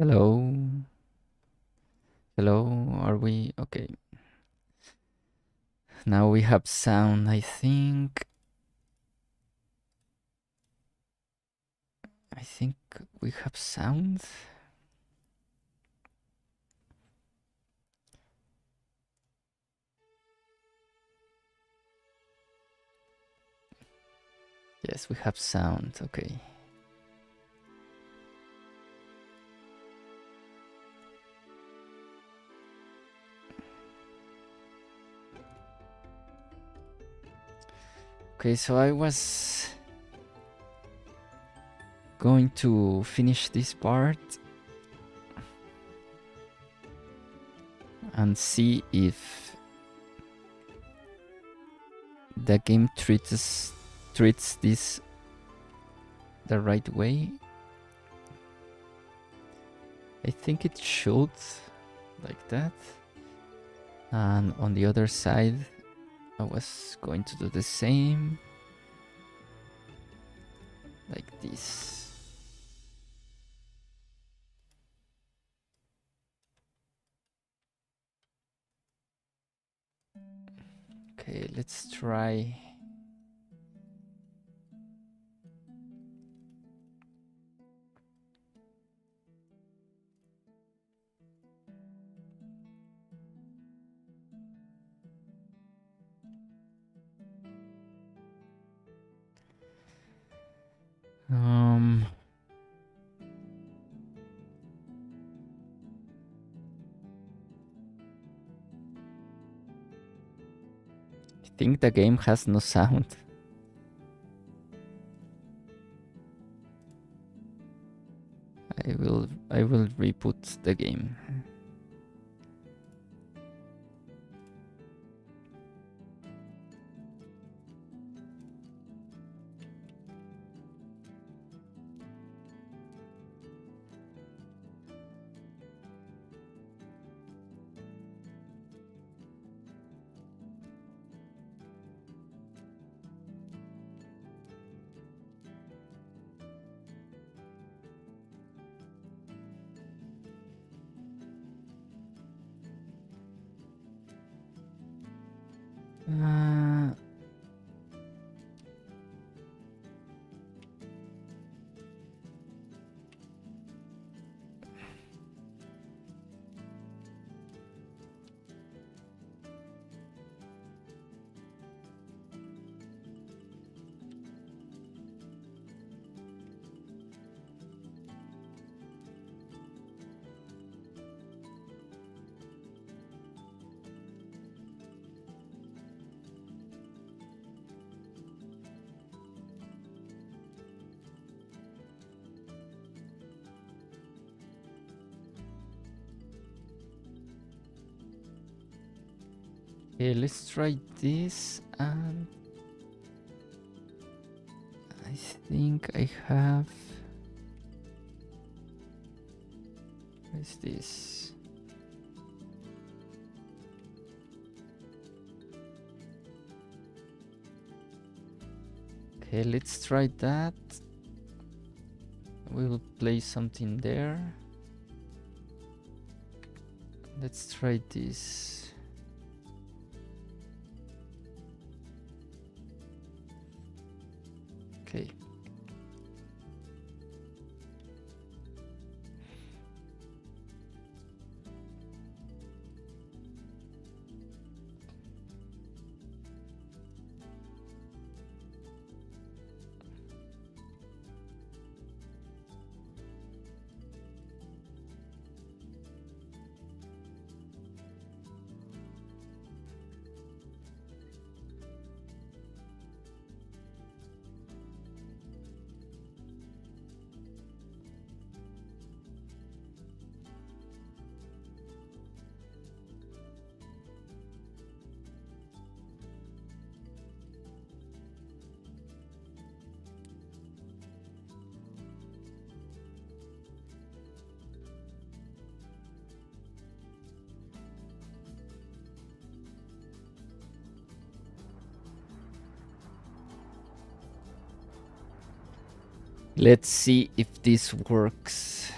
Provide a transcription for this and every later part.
Hello. Hello. Are we okay? Now we have sound, I think. I think we have sound. Yes, we have sound. Okay. Okay, so I was going to finish this part and see if the game treats this the right way. I think it should, like that. And on the other side, I was going to do the same, like this. Okay, let's try. I think the game has no sound. I will reboot the game. Okay, let's try this, and I think I have. What is this? Okay, let's try that. We will play something there. Let's try this. Okay. Let's see if this works.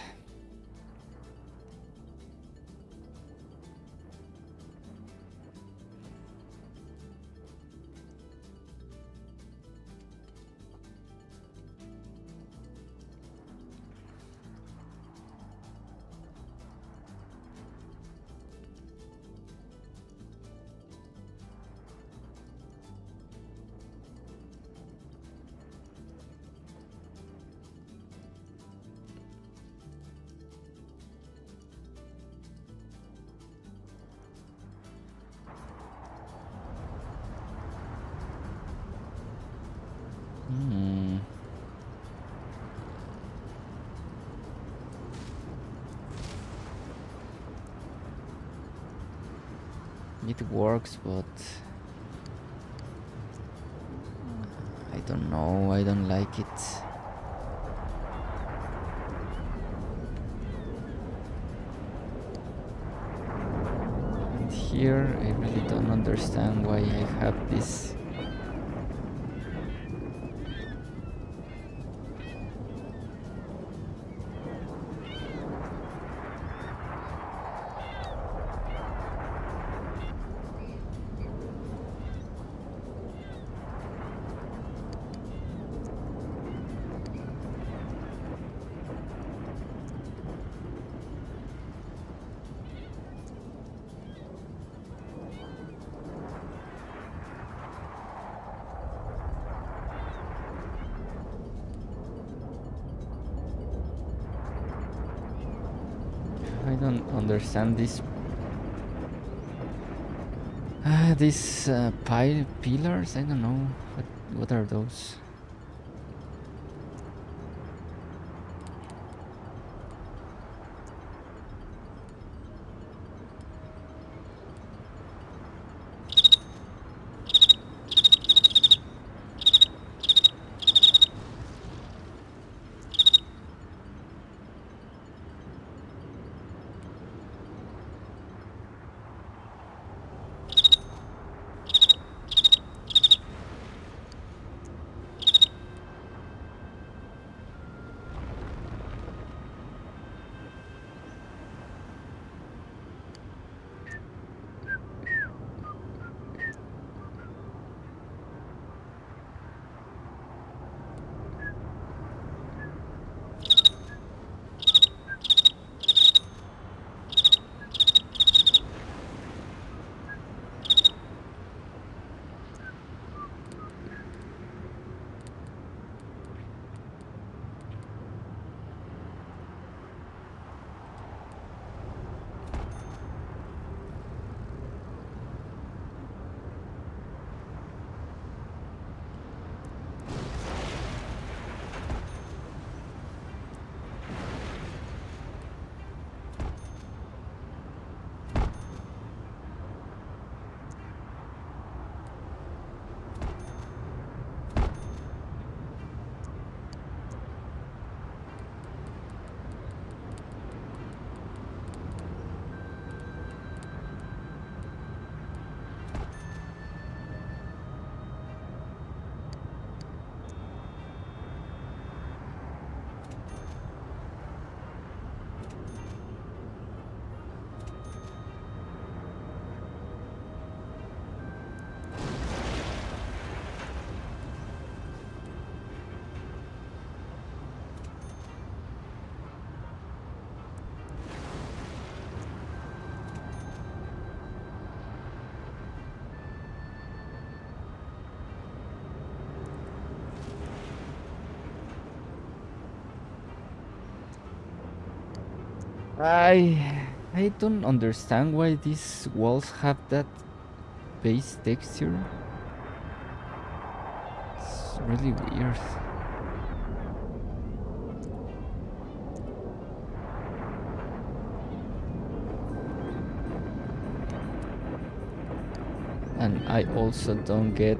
It works, but I don't know, I don't like it. And here I really don't understand why I have this. I don't understand this. These pillars, I don't know. What are those? I don't understand why these walls have that base texture. It's really weird. And I also don't get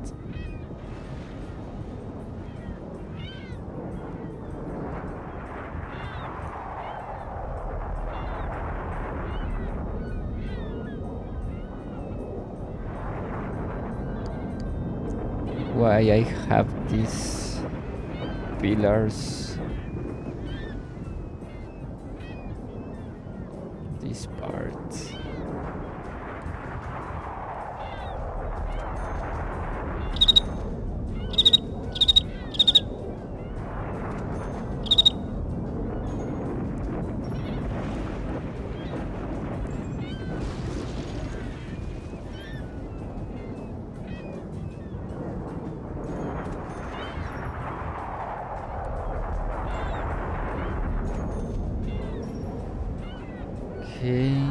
why I have these pillars, this part. Okay.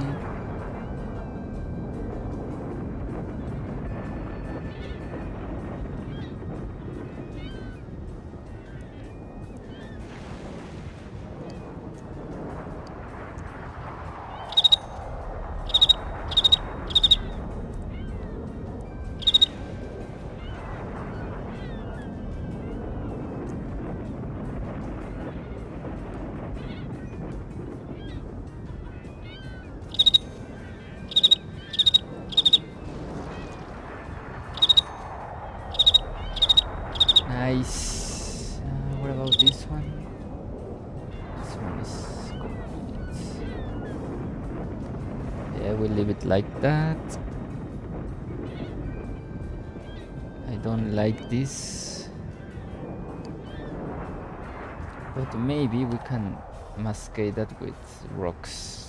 nice. What about this one? This one is complete. Yeah, we'll leave it like that. I don't like this, but maybe we can masquerade that with rocks.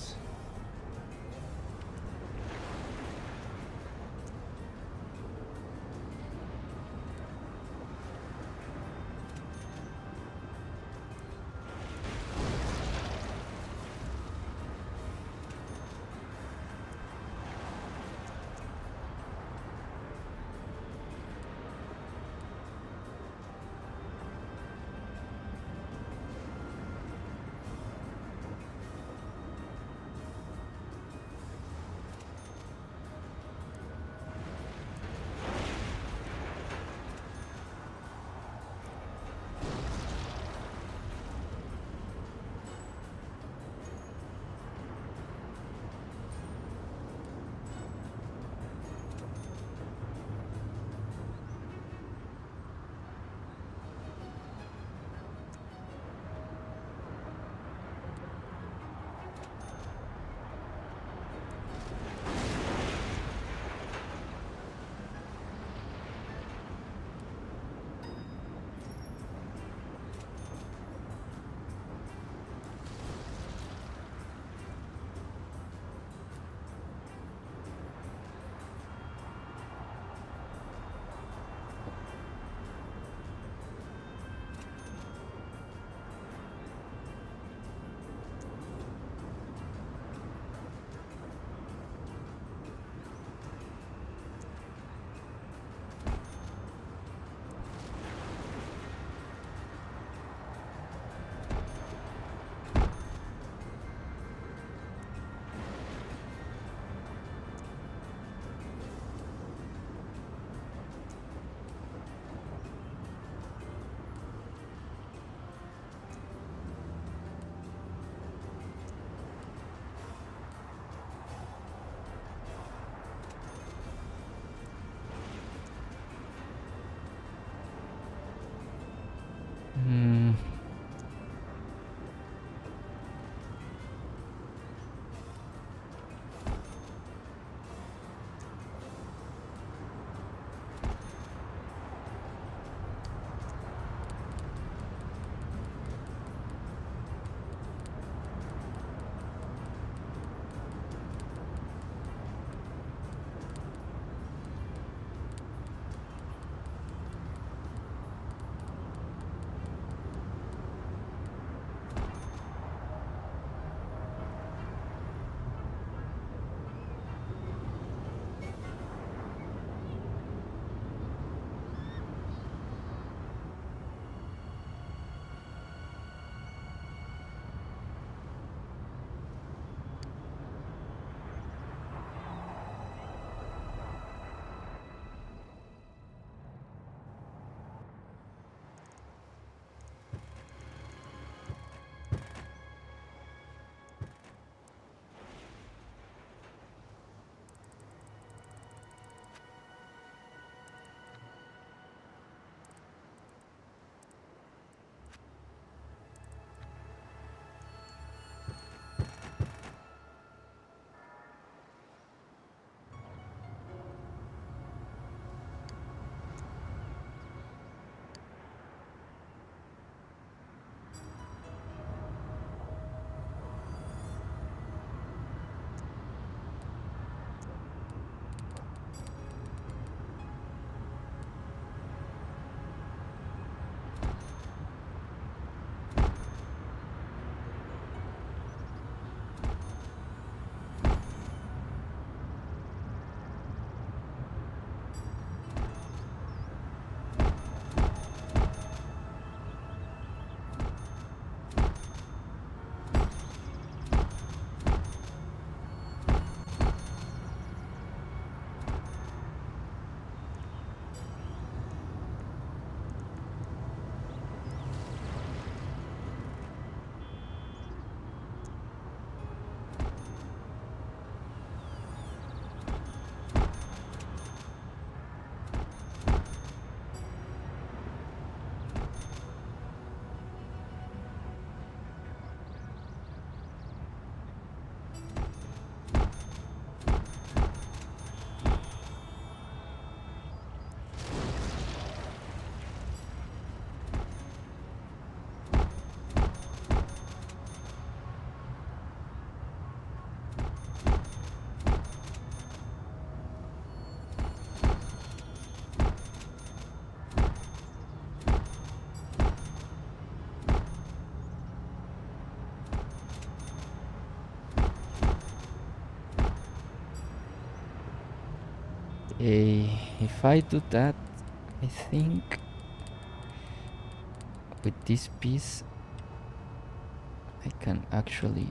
If I do that, I think with this piece I can actually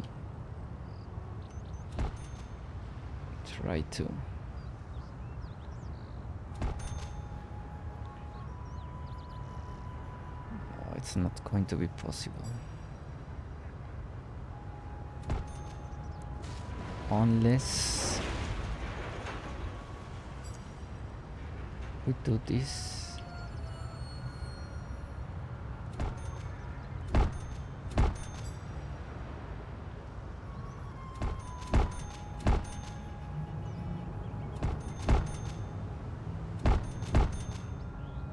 try to it's not going to be possible unless we do this.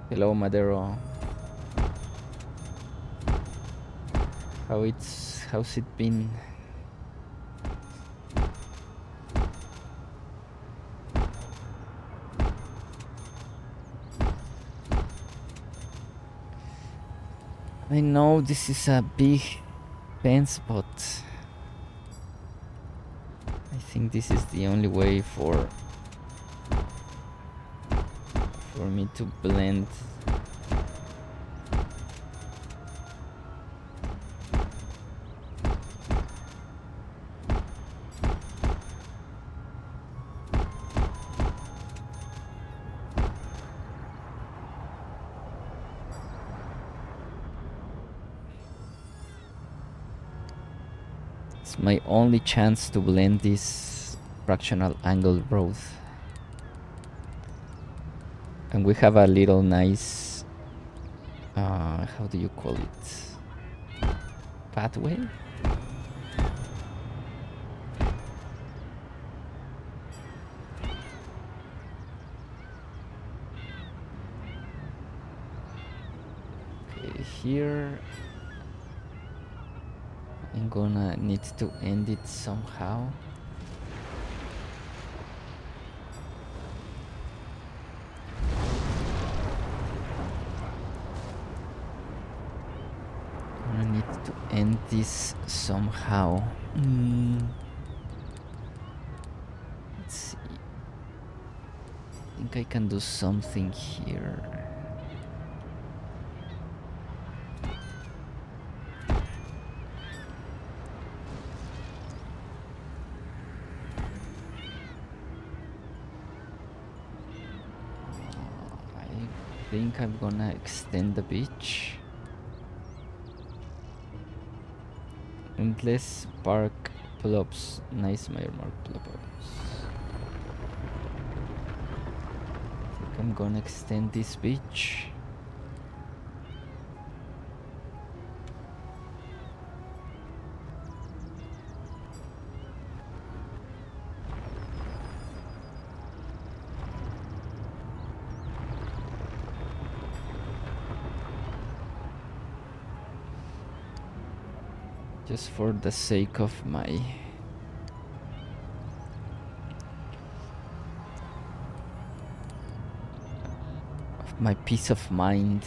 Hello Madero. How's it been? I know this is a big fence, but I think this is the only way for me to blend. It's my only chance to blend this fractional angle road. And we have a little nice, how do you call it? Pathway? Okay, here I'm gonna need to end it somehow. I need to end this somehow. Let's see. I think I can do something here. I think I'm gonna extend the beach. Endless park pull-ups. Nice Mayor Mark pull-ups. I think I'm gonna extend this beach. Just for the sake of my peace of mind.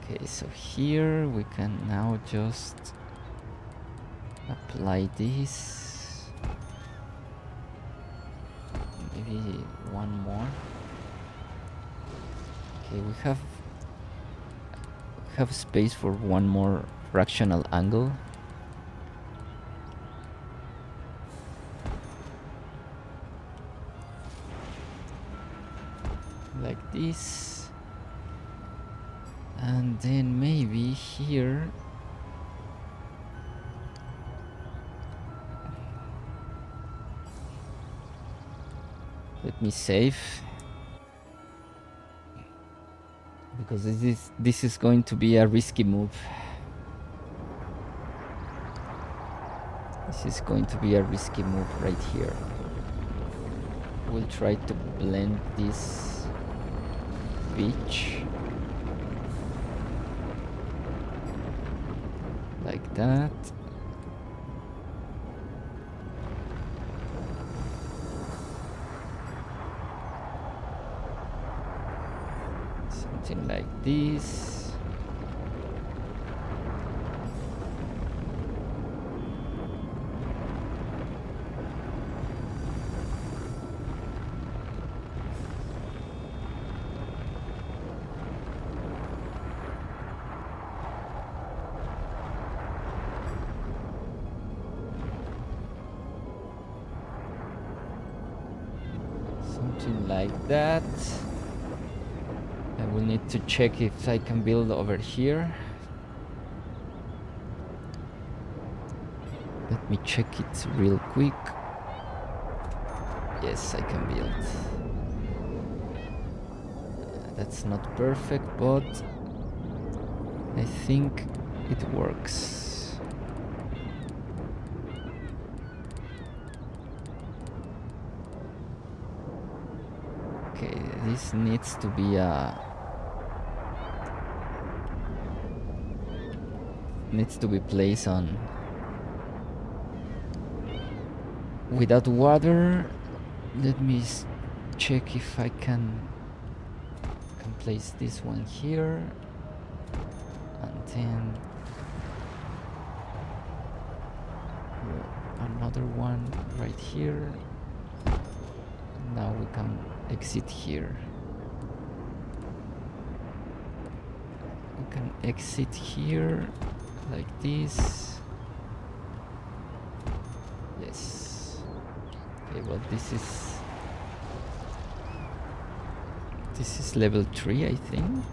Okay, so here we can now just apply this. Maybe one more. Okay, we have space for one more fractional angle. Like this. And then maybe here let me save, because this is going to be a risky move. This is going to be a risky move right here. We'll try to blend this beach like that. Something like this. Something like that. I will need to check if I can build over here. Let me check it real quick. Yes, I can build. That's not perfect, but I think it works. Okay, this needs to be placed on without water. Let me check if I can place this one here, and then another one right here. Now we can exit here. We can exit here like this. Yes. Okay, well, this is level 3, I think.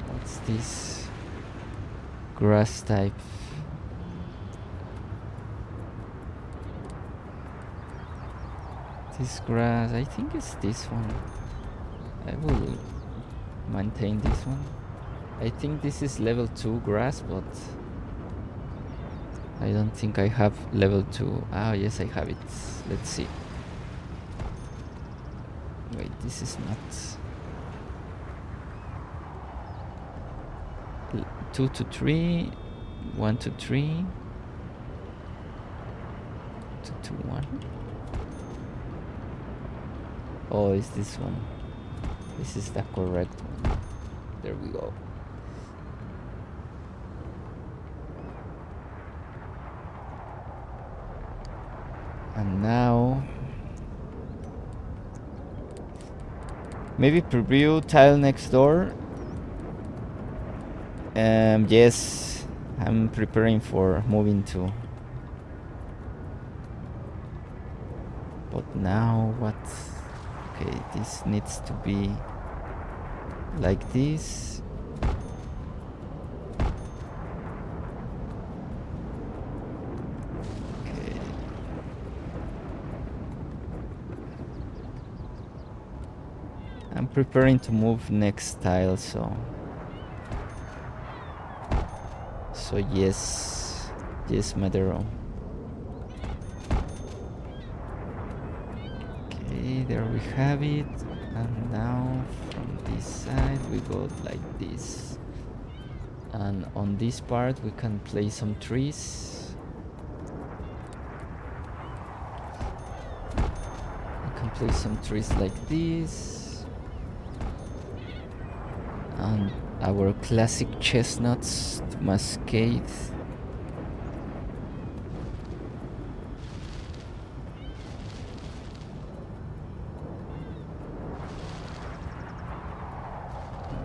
What's this? Grass type. This grass, I think it's this one. I will maintain this one. I think this is level 2 grass, but I don't think I have level 2. Ah, yes, I have it. Let's see. Wait, this is not... 2 to 3, 1 to 3, 2 to 1. Oh, is this one? This is the correct one. There we go. And now maybe preview tile next door. Yes, I'm preparing for moving to. But now what? Okay, this needs to be like this. Okay. I'm preparing to move next tile, so yes, Madero. Okay, there we have it. And now from this side we go like this. And on this part we can place some trees. We can place some trees like this. And our classic chestnuts to mascade.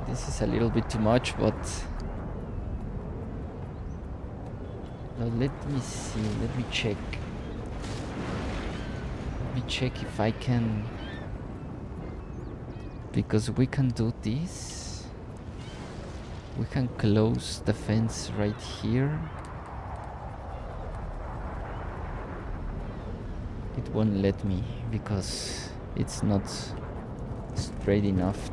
This is a little bit too much, but now let me see, let me check if I can, because we can do this. We can close the fence right here. It won't let me because it's not straight enough.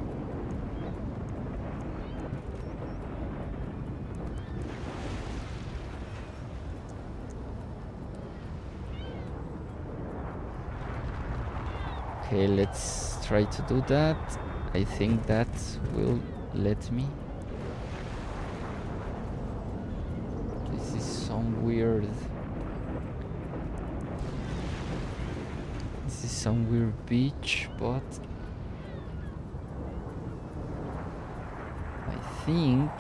Okay, let's try to do that. I think that will let me. This is some weird... This is some weird beach, but I think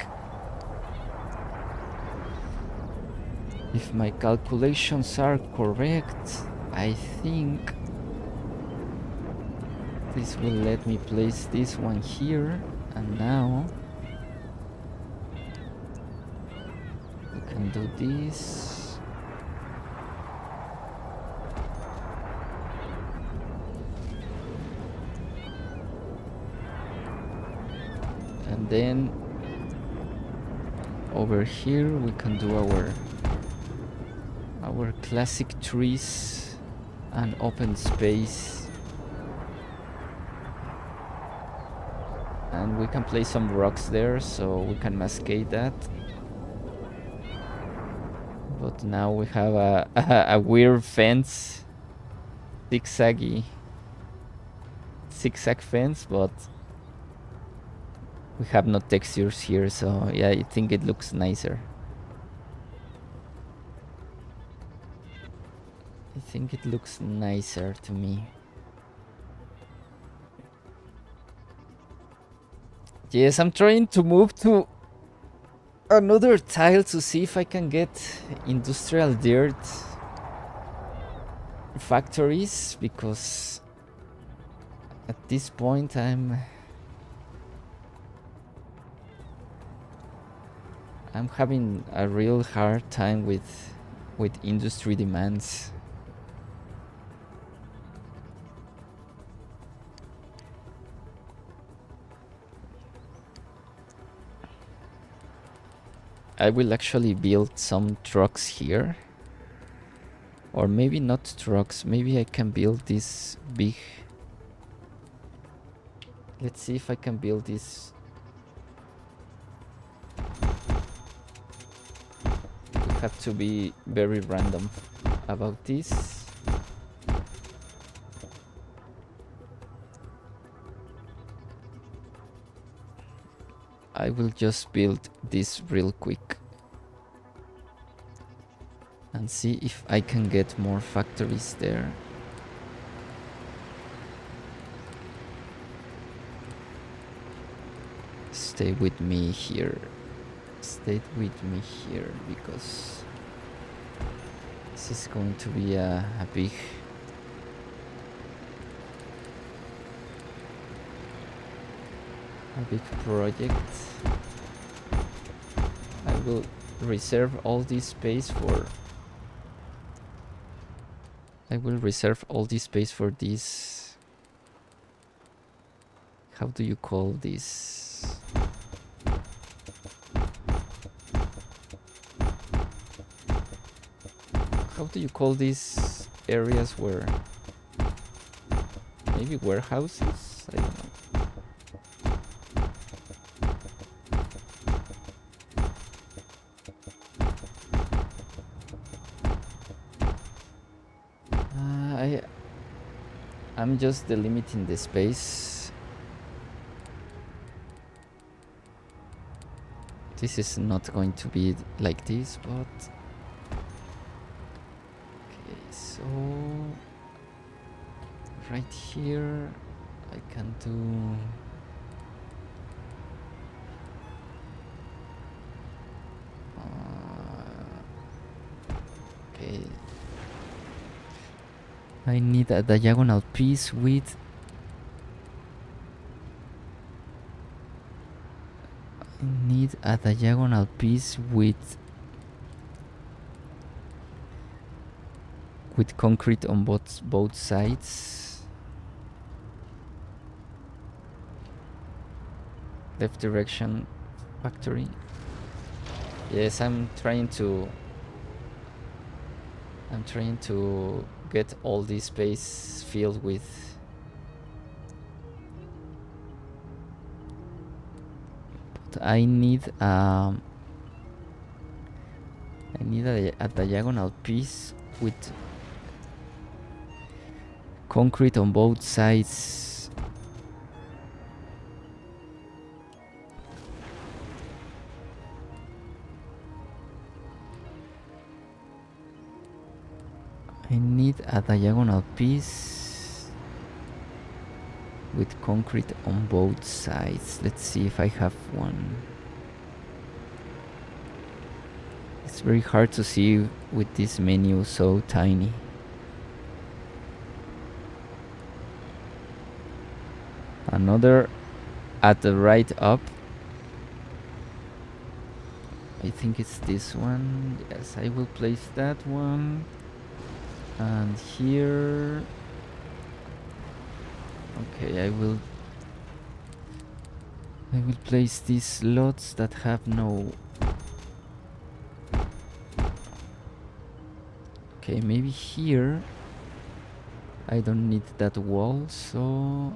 if my calculations are correct, I think this will let me place this one here, and now we can can do this. And then over here we can do our classic trees and open space. And we can place some rocks there so we can mascade that. But now we have a weird fence, zigzag fence, but we have no textures here, so yeah, I think it looks nicer. I think it looks nicer to me. Yes, I'm trying to move to another tile to see if I can get industrial dirt factories, because at this point I'm having a real hard time with industry demands. I will actually build some trucks here. Or maybe not trucks, maybe I can build this big... Let's see if I can build this. We have to be very random about this. I will just build this real quick and see if I can get more factories there. Stay with me here. Stay with me here, because this is going to be a big... a big project. I will reserve all this space for... I will reserve all this space for this... How do you call this? How do you call these areas where... Maybe warehouses? I don't know. I'm just delimiting the space. This is not going to be like this, but... Okay, so... Right here, I can do... Okay. I need a diagonal piece with... I need a diagonal piece with concrete on both sides. Left direction factory. Yes, I'm trying to get all this space filled with... But I need a diagonal piece with concrete on both sides. I need a diagonal piece with concrete on both sides. Let's see if I have one. It's very hard to see with this menu so tiny. Another at the right up. I think it's this one. Yes, I will place that one. And here... Okay, I will place these slots that have no... Okay, maybe here I don't need that wall, so...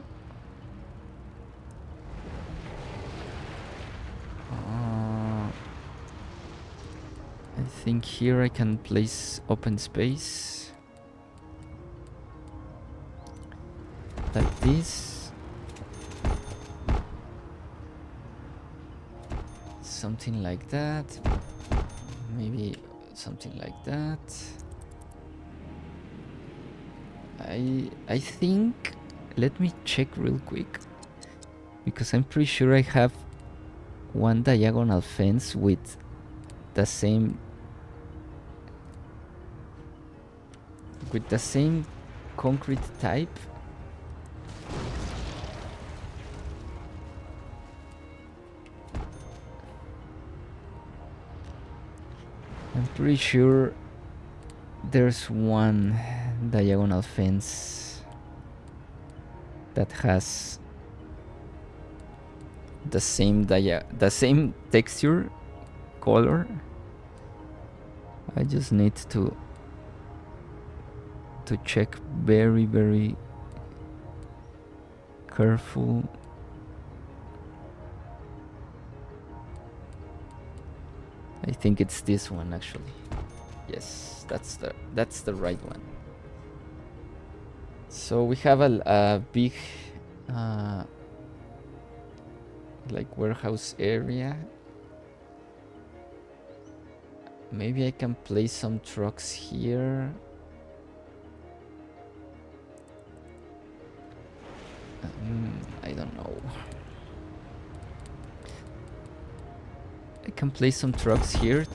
I think here I can place open space like this. Something like that. Maybe something like that. I think, let me check real quick, because I'm pretty sure I have one diagonal fence with the same concrete type. I'm pretty sure there's one diagonal fence that has the same texture, color. I just need to check very, very careful. I think it's this one actually. Yes, that's the right one. So we have a big like warehouse area. Maybe I can place some trucks here. I don't know. I can place some trucks here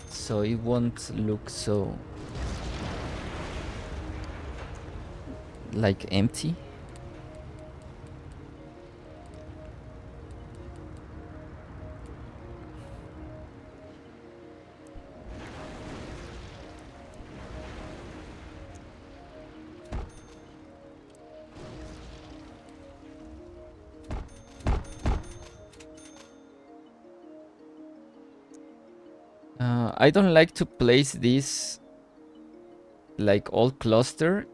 so it won't look so like empty. I don't like to place this like all cluster.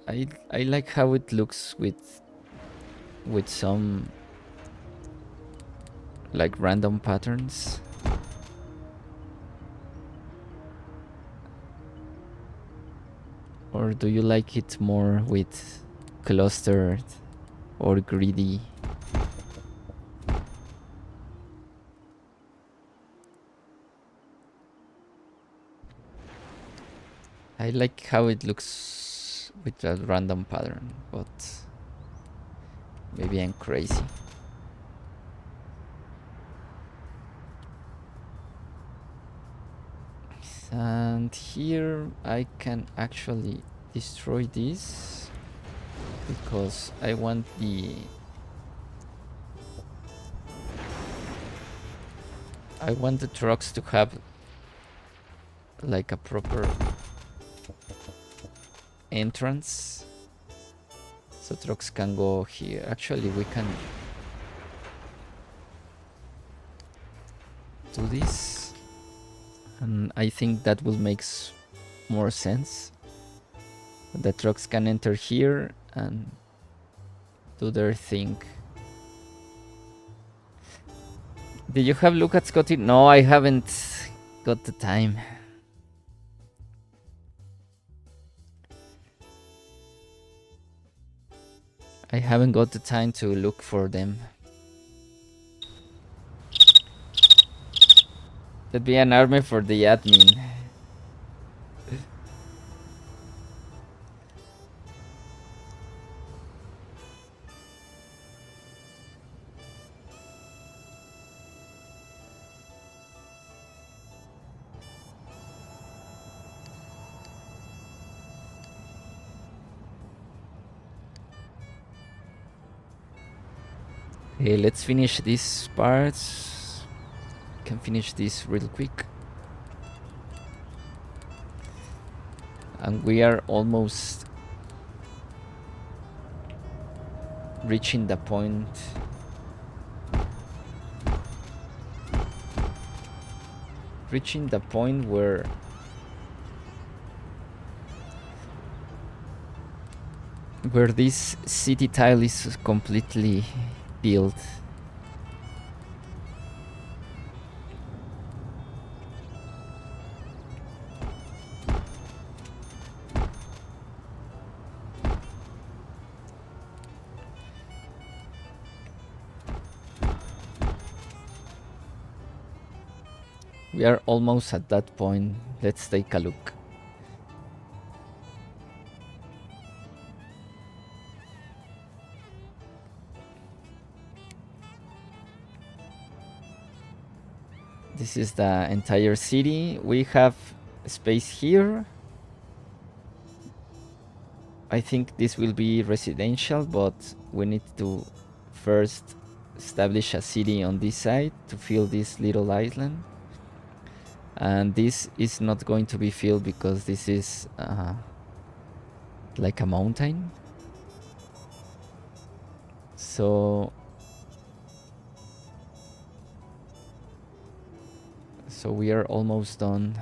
I like how it looks with some like random patterns. Or do you like it more with clustered or greedy? I like how it looks with a random pattern, but maybe I'm crazy. And here I can actually destroy this because I want the trucks to have like a proper entrance, so trucks can go here. Actually, we can do this, and I think that will make more sense. The trucks can enter here and do their thing. Did you have a look at Scotty? No, I haven't got the time. I haven't got the time to look for them. That'd be an army for the admin. Okay, let's finish these parts. can finish this real quick. And we are almost reaching the point where this city tile is completely built. We are almost at that point. Let's take a look. This is the entire city. We have space here. I think this will be residential, but we need to first establish a city on this side to fill this little island. And this is not going to be filled because this is like a mountain. So we are almost done.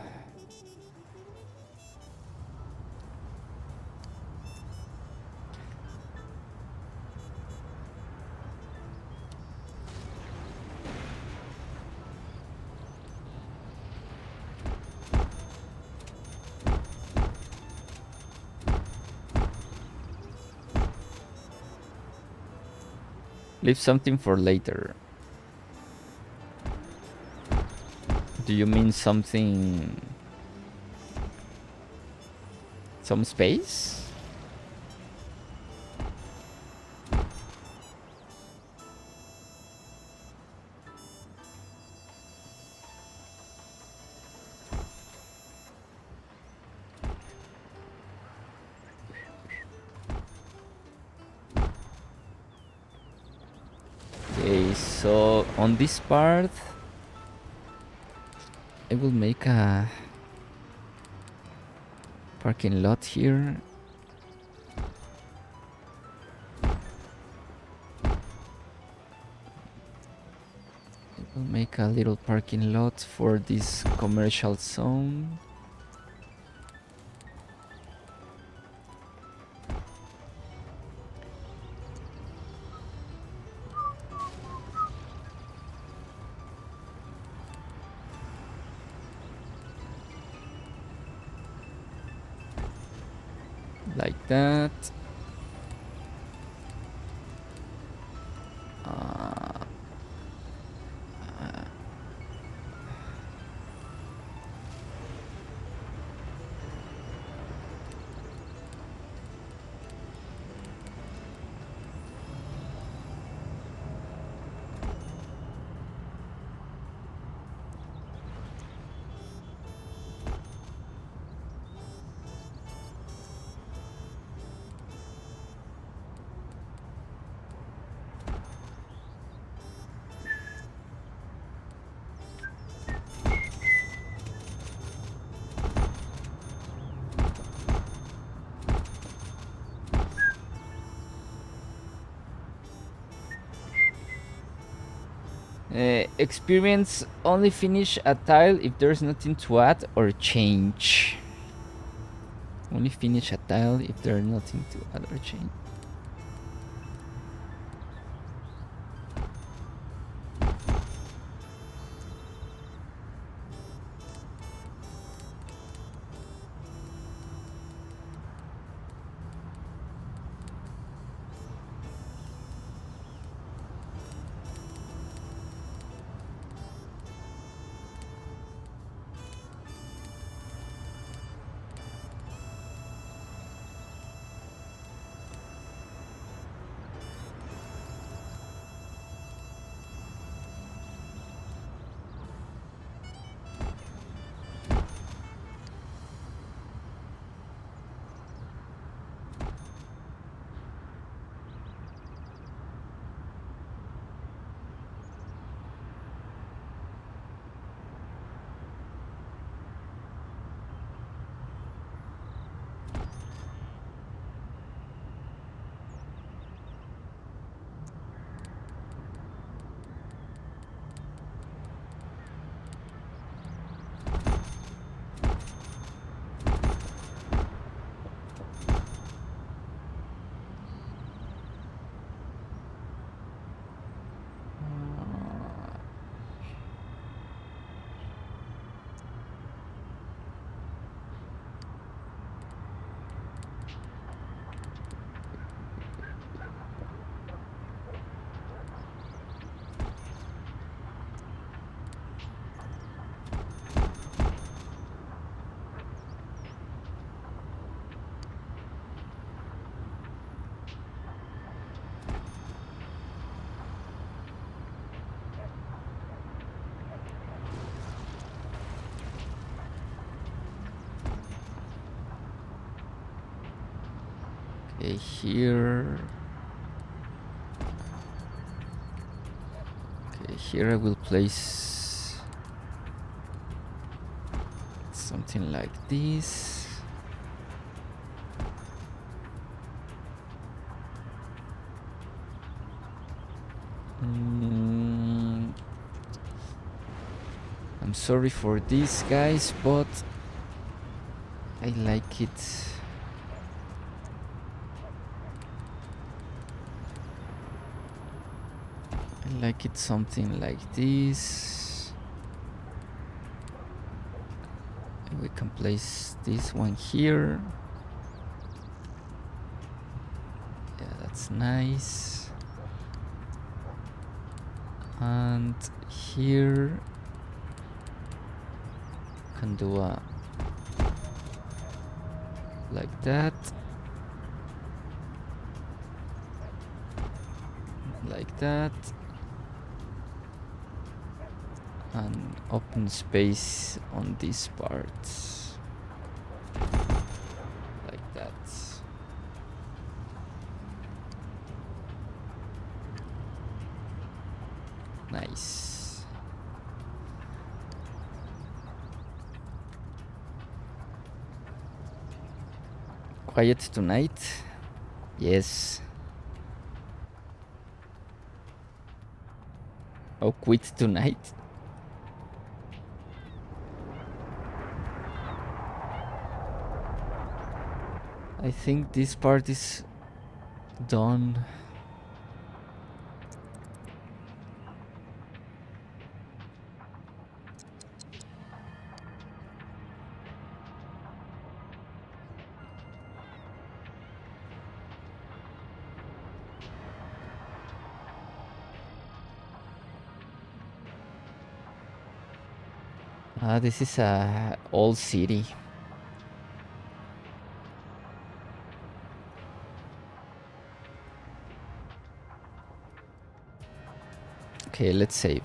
Leave something for later. Do you mean something... some space? Okay, so on this part I will make a parking lot here. I will make a little parking lot for this commercial zone. Like that. Experience only finish a tile if there's nothing to add or change. Only finish a tile if there's nothing to add or change. Okay, here. Okay, here I will place something like this. I'm sorry for this, guys, but I like it. I like it something like this. And we can place this one here. Yeah, that's nice. And here can do a like that, like that, and open space on these parts like that. Nice. Quiet tonight? Yes. Oh, quit tonight? I think this part is done. This is a old city. Okay, let's save.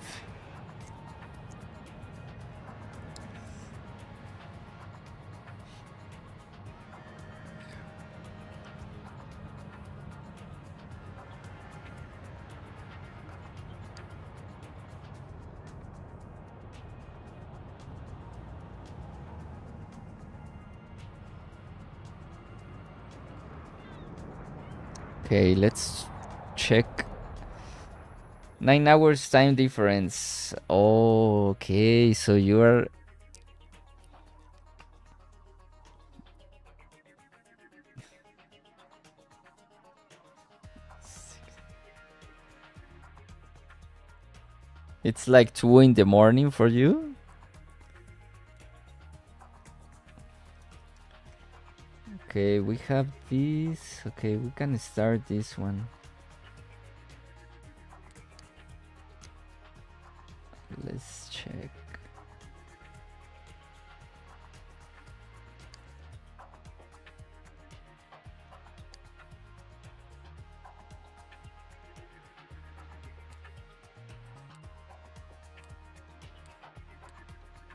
Okay, let's check. 9 hours time difference. Okay, so you are... It's like 2 in the morning for you? Okay, we have this. Okay, we can start this one. Let's check.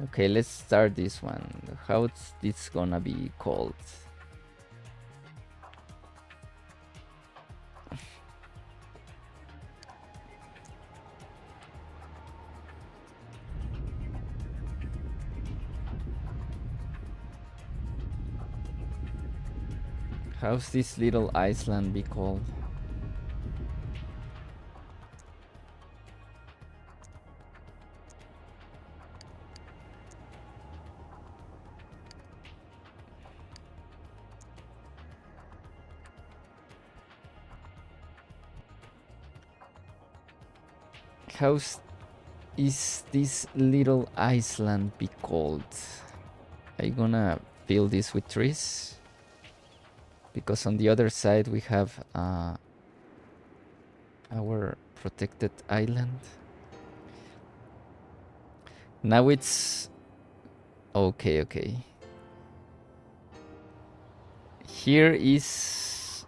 Okay, let's start this one. How's this gonna be called? How's this little island be called? How's is this little island be called? Are you gonna fill this with trees? Because on the other side we have our protected island. Now it's... Okay, okay. Here is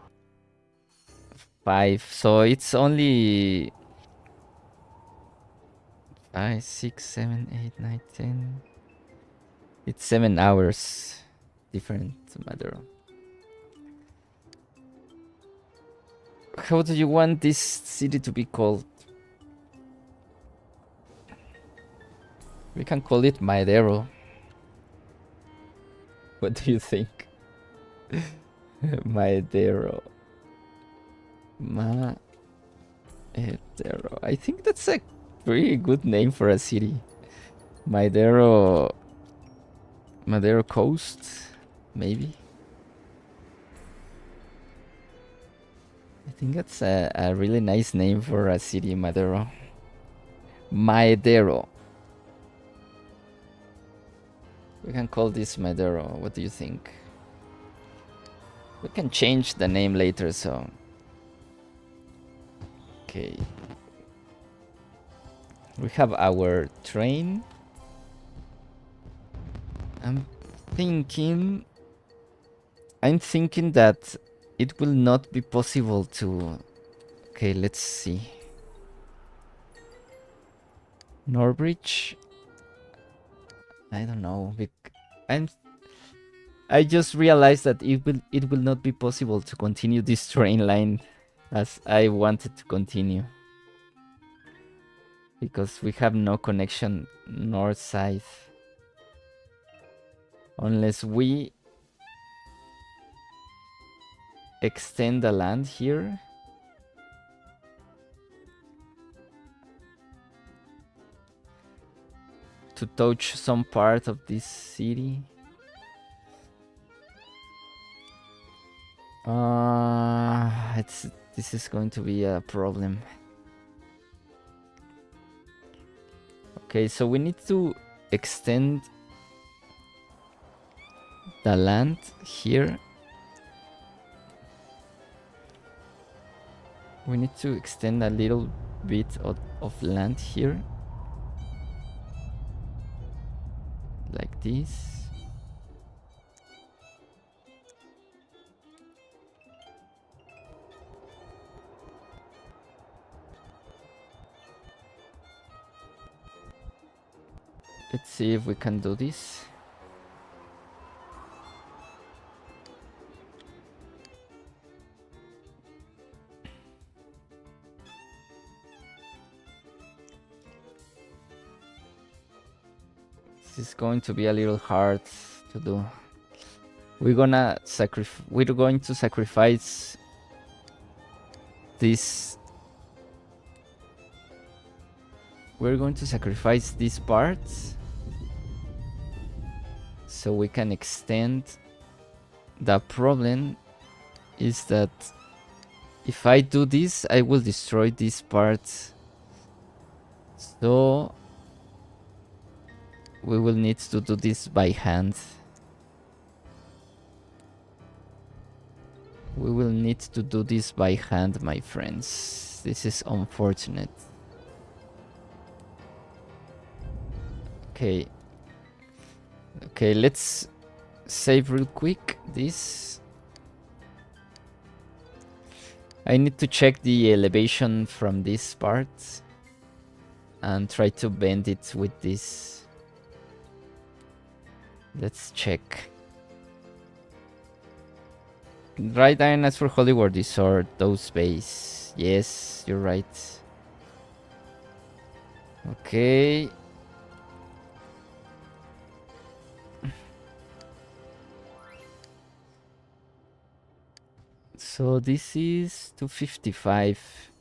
5, so it's only 5, 6, 7, 8, 9, 10. It's 7 hours different matter. How do you want this city to be called? We can call it Madero. What do you think? Madero. Madero. I think that's a pretty good name for a city. Madero. Madero Coast, maybe. I think that's a really nice name for a city, Madero. Madero. We can call this Madero. What do you think? We can change the name later, so... Okay. We have our train. I'm thinking that it will not be possible to... Okay, let's see. Norbridge? I don't know. I just realized that it will not be possible to continue this train line as I wanted to continue. Because we have no connection north side. Unless we extend the land here. To touch some part of this city. This is going to be a problem. Okay, so we need to extend the land here. We need to extend a little bit of land here. Like this. Let's see if we can do this. This is going to be a little hard to do. We're going to sacrifice this. We're going to sacrifice this part so we can extend. The problem is that if I do this, I will destroy this part. So we will need to do this by hand. We will need to do this by hand, my friends. This is unfortunate. Okay. Okay, let's save real quick this. I need to check the elevation from this part and try to bend it with this. Let's check. Right, Diane, as for Hollywood Resort, those bays. Yes, you're right. Okay. So this is 255.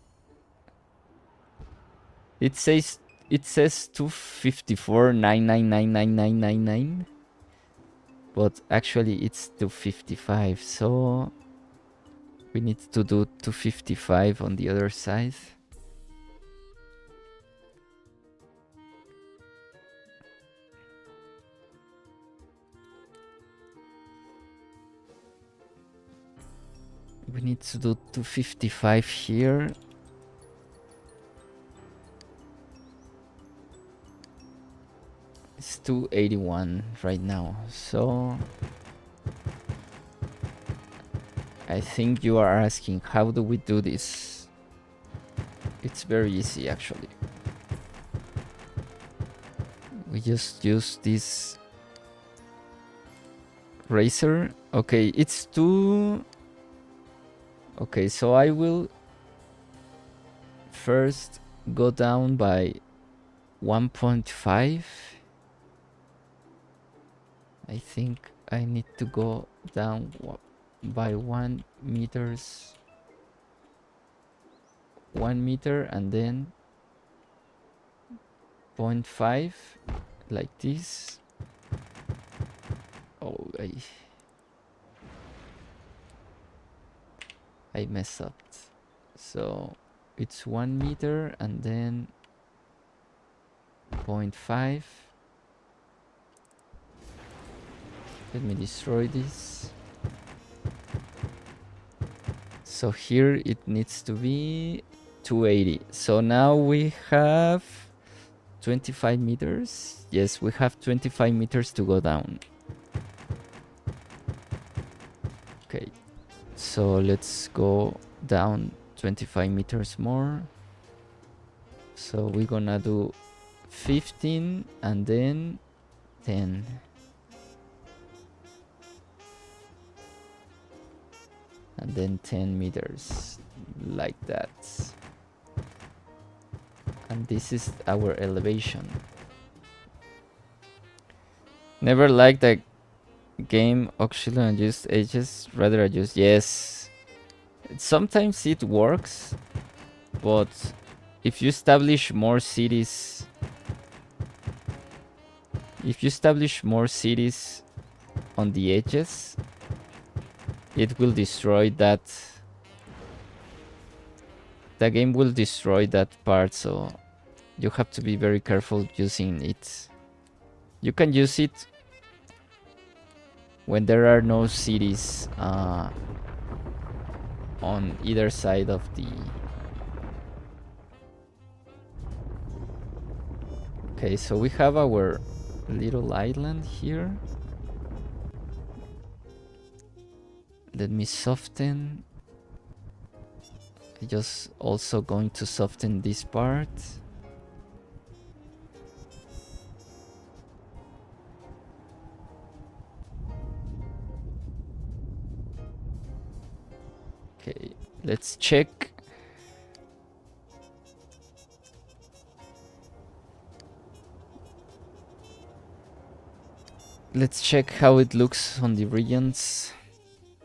It says 254,999,999. But actually it's 255, so we need to do 255 on the other side. We need to do 255 here. It's 281 right now, so I think you are asking, how do we do this? It's very easy, actually. We just use this razor. Okay, it's two. Okay, so I will first go down by 1.5. I think I need to go down by 1 meters, 1 meter, and then 0.5 like this. Oh, I messed up. So it's 1 meter and then 0.5. Let me destroy this. So here it needs to be 280. So now we have 25 meters. Yes, we have 25 meters to go down. Okay, so let's go down 25 meters more. So we're gonna do 15 and then 10. And then 10 meters, like that. And this is our elevation. Never liked that game actually unused edges, rather adjust. Yes, sometimes it works, but if you establish more cities, on the edges, it will destroy that. The game will destroy that part, so you have to be very careful using it. You can use it when there are no cities on either side of the... Okay, so we have our little island here. Let me soften. I'm just also going to soften this part. Okay, let's check. Let's check how it looks on the regions,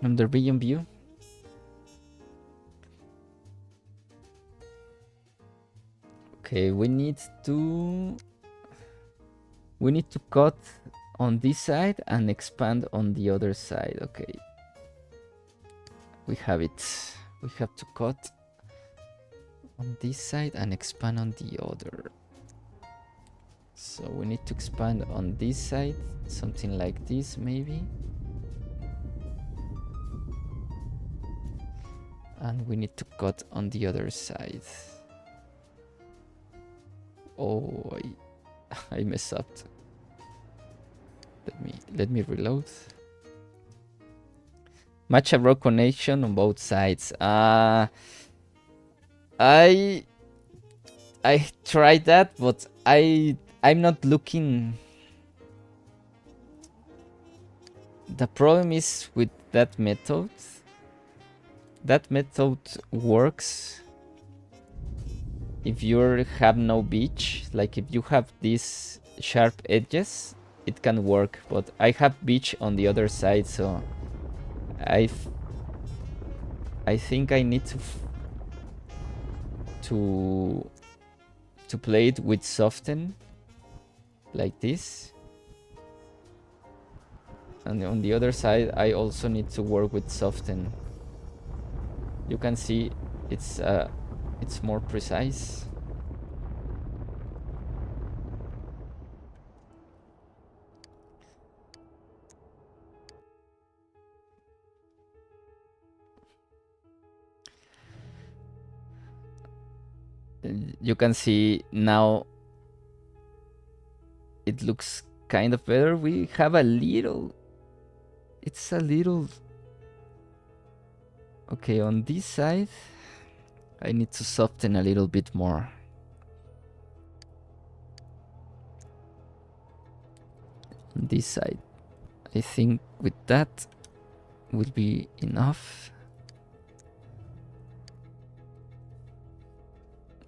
on the region view. Okay, we need to cut on this side and expand on the other side. Okay, we have it. We have to cut on this side and expand on the other. So we need to expand on this side, something like this maybe. And we need to cut on the other side. Oh, I messed up. Let me reload. Match a raw connection on both sides. I tried that, but I'm not looking. The problem is with that method. That method works if you have no beach. Like if you have these sharp edges, it can work. But I have beach on the other side, so I think I need to play it with soften, like this. And on the other side, I also need to work with soften. You can see it's more precise. You can see now it looks kind of better. We have a little... It's a little... Okay, on this side, I need to soften a little bit more. On this side, I think with that will be enough.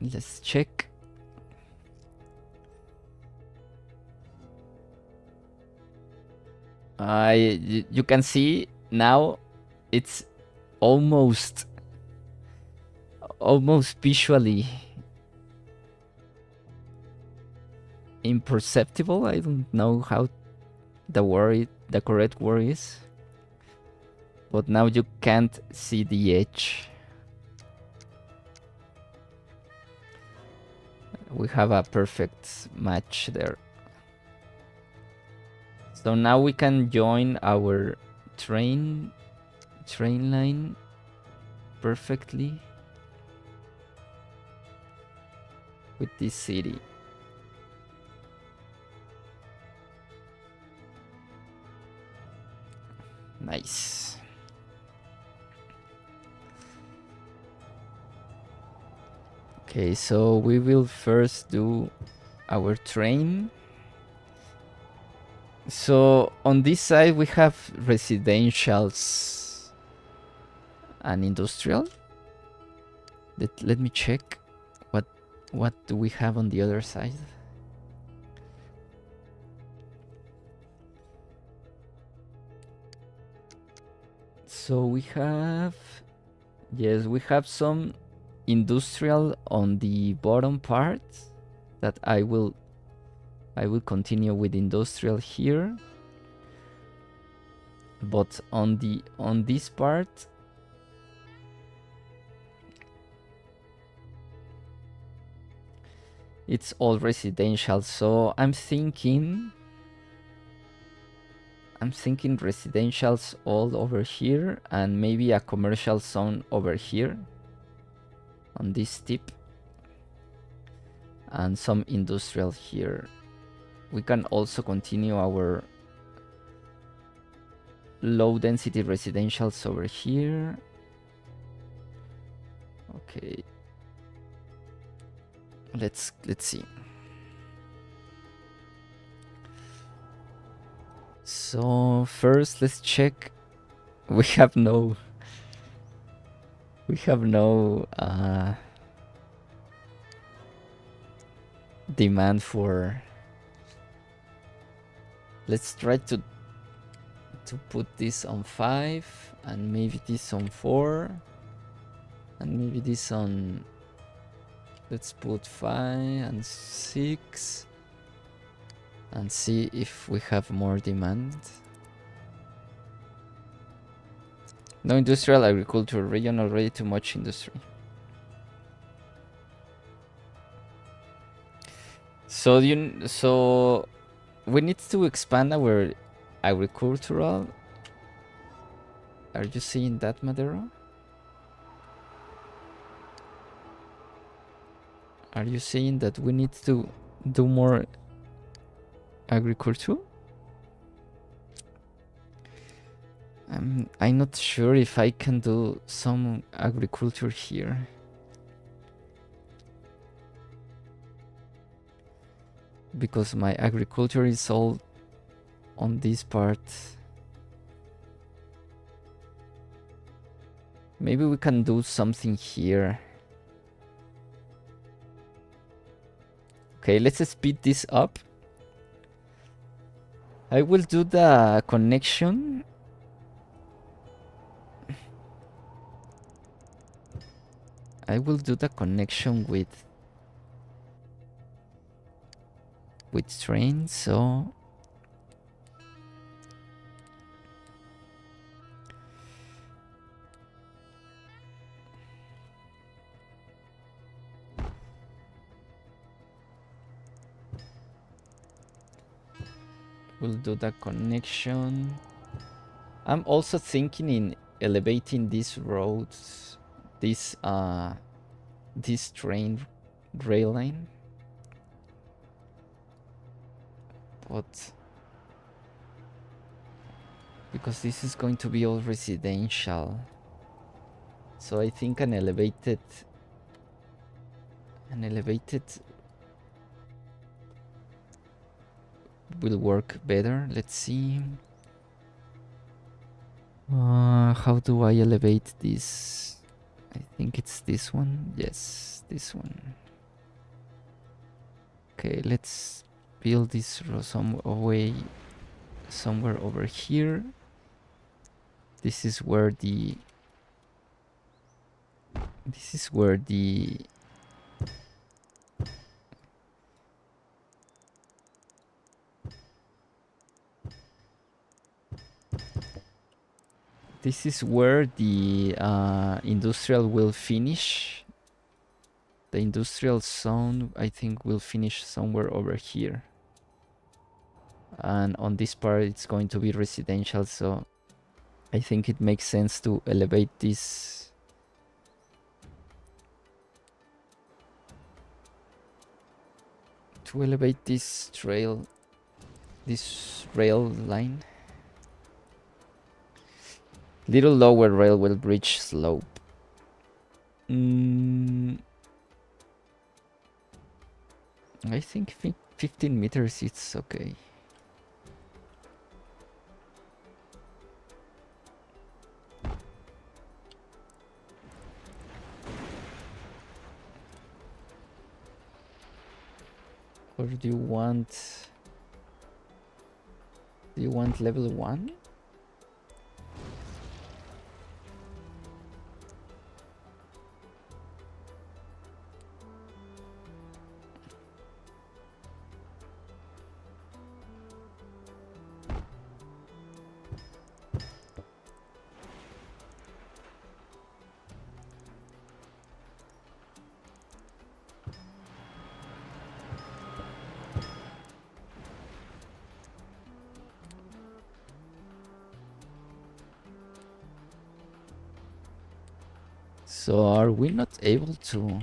Let's check. You can see now it's almost visually imperceptible. I don't know how the correct word is, but now you can't see the edge. We have a perfect match there. So now we can join our train line perfectly with this city. Nice. Okay, so we will first do our train. So on this side we have residentials and industrial. Let me check what do we have on the other side. So we have, yes, we have some industrial on the bottom part that I will continue with industrial here, but on this part it's all residential. So I'm thinking residentials all over here and maybe a commercial zone over here on this tip and some industrial here. We can also continue our low density residentials over here. Okay, let's see. So first let's check. We have no demand for. Let's try to put this on 5 and maybe this on 4 and maybe this on, let's put 5 and 6 and see if we have more demand. No industrial agriculture region, already too much industry. So we need to expand our agricultural. Are you seeing that, Madero? Are you saying that we need to do more agriculture? I'm not sure if I can do some agriculture here. Because my agriculture is all on this part. Maybe we can do something here. Okay, let's speed this up. I will do the connection. I will do the connection with train, so we'll do the connection. I'm also thinking in elevating these roads, this train rail line, but because this is going to be all residential, so I think an elevated will work better. Let's see. How do I elevate this? I think it's this one. Yes, this one. Okay, let's build this road somewhere over here. This is where the industrial will finish. The industrial zone, I think, will finish somewhere over here. And on this part, it's going to be residential, so I think it makes sense to elevate this. To elevate this rail line. Little lower railway bridge slope. I think 15 meters it's okay. Or do you want level 1? So are we not able to?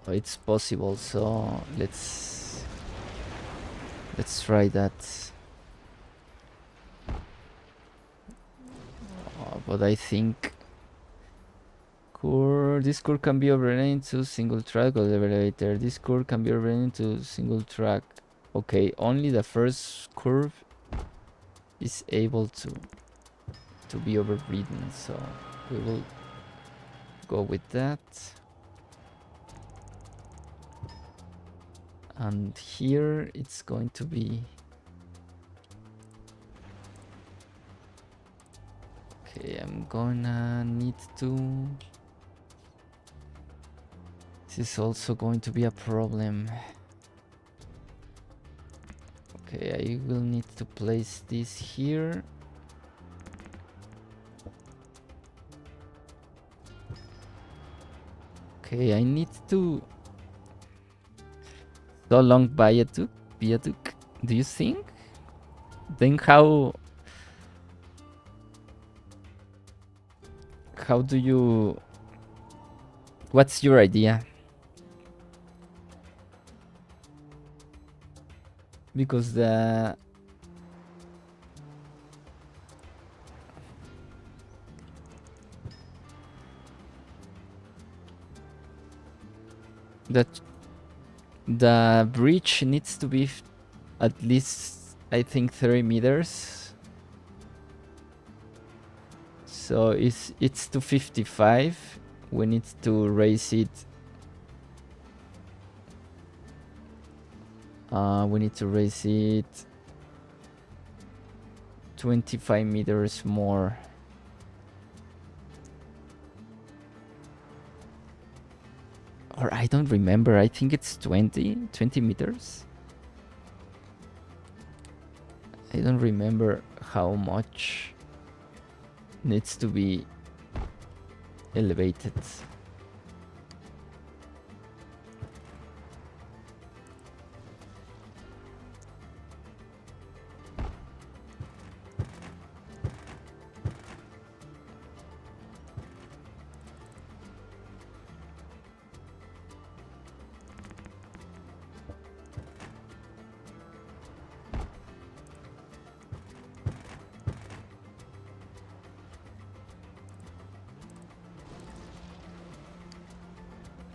Oh, it's possible, so let's try that. But I think this core can be overlaid to single track or the elevator. This core can be overlaid to single track. Okay, only the first curve is able to be overridden, so we will go with that. And here it's going to be okay. I'm gonna need to. This is also going to be a problem. Okay, I will need to place this here. Okay, I need to. So long viaduct. Do you think? Then how do you? What's your idea? Because the bridge needs to be at least, I think, 30 meters. So it's 255. We need to raise it. We need to raise it 25 meters more. Or I don't remember. I think it's 20 meters. I don't remember how much needs to be elevated.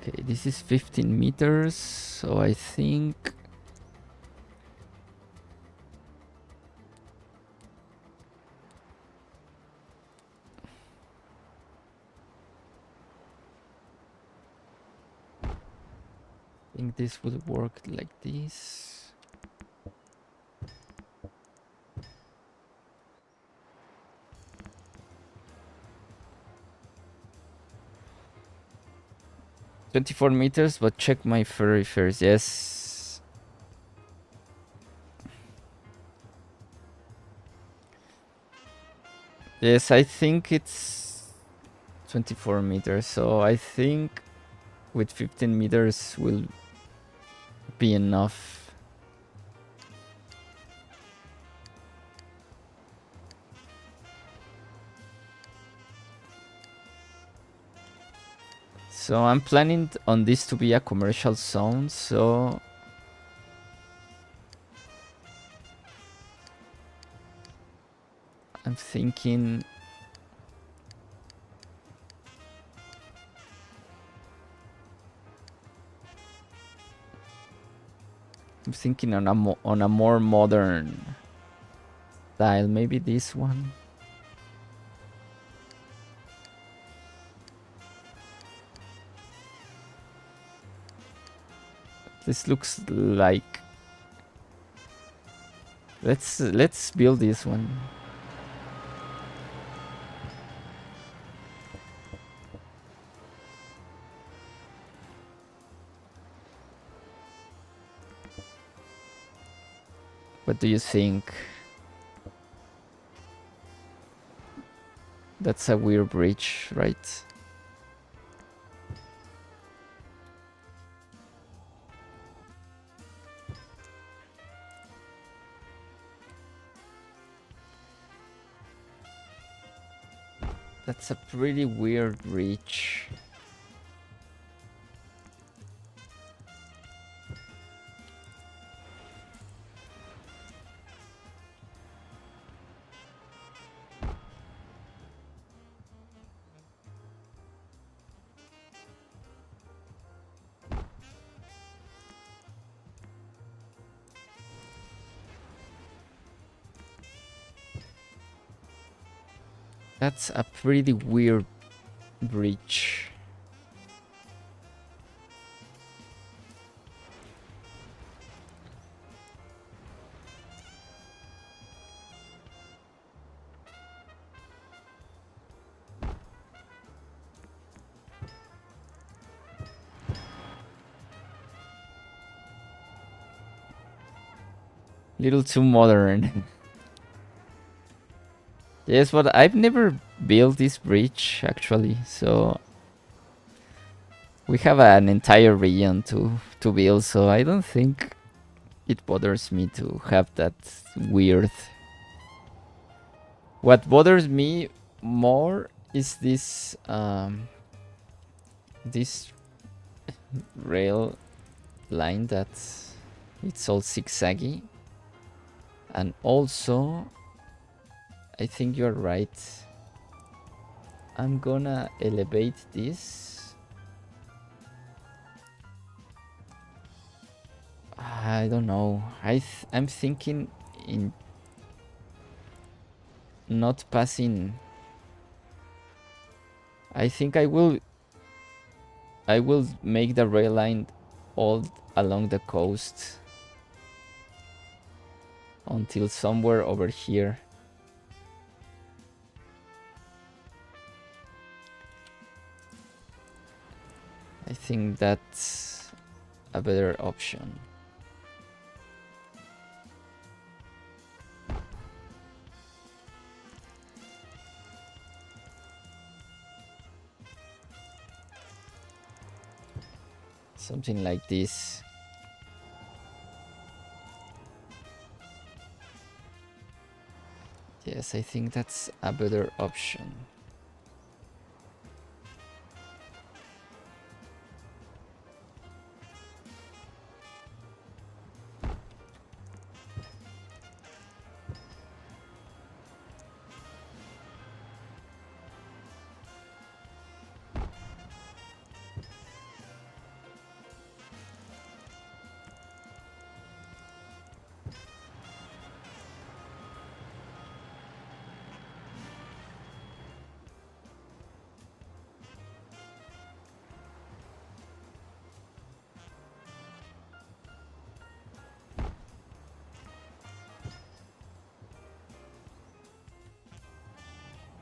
Okay, this is 15 meters, so I think... I think this would work like this. "24 meters, but check my ferry first." Yes. Yes, I think it's 24 meters, so I think with 15 meters will be enough. So I'm planning on this to be a commercial zone, so... I'm thinking... on a more modern style, maybe this one. This looks like... Let's build this one. What do you think? That's a weird bridge, right? That's a pretty weird bridge. That's a pretty weird bridge. Little too modern. Yes, but I've never built this bridge actually, so we have an entire region to build, so I don't think it bothers me to have that weird. What bothers me more is this this rail line that it's all zigzaggy, and also I think you're right. I'm gonna elevate this. I don't know. I'm thinking in not passing. I think I will make the rail line all along the coast until somewhere over here. I think that's a better option. Something like this. Yes, I think that's a better option.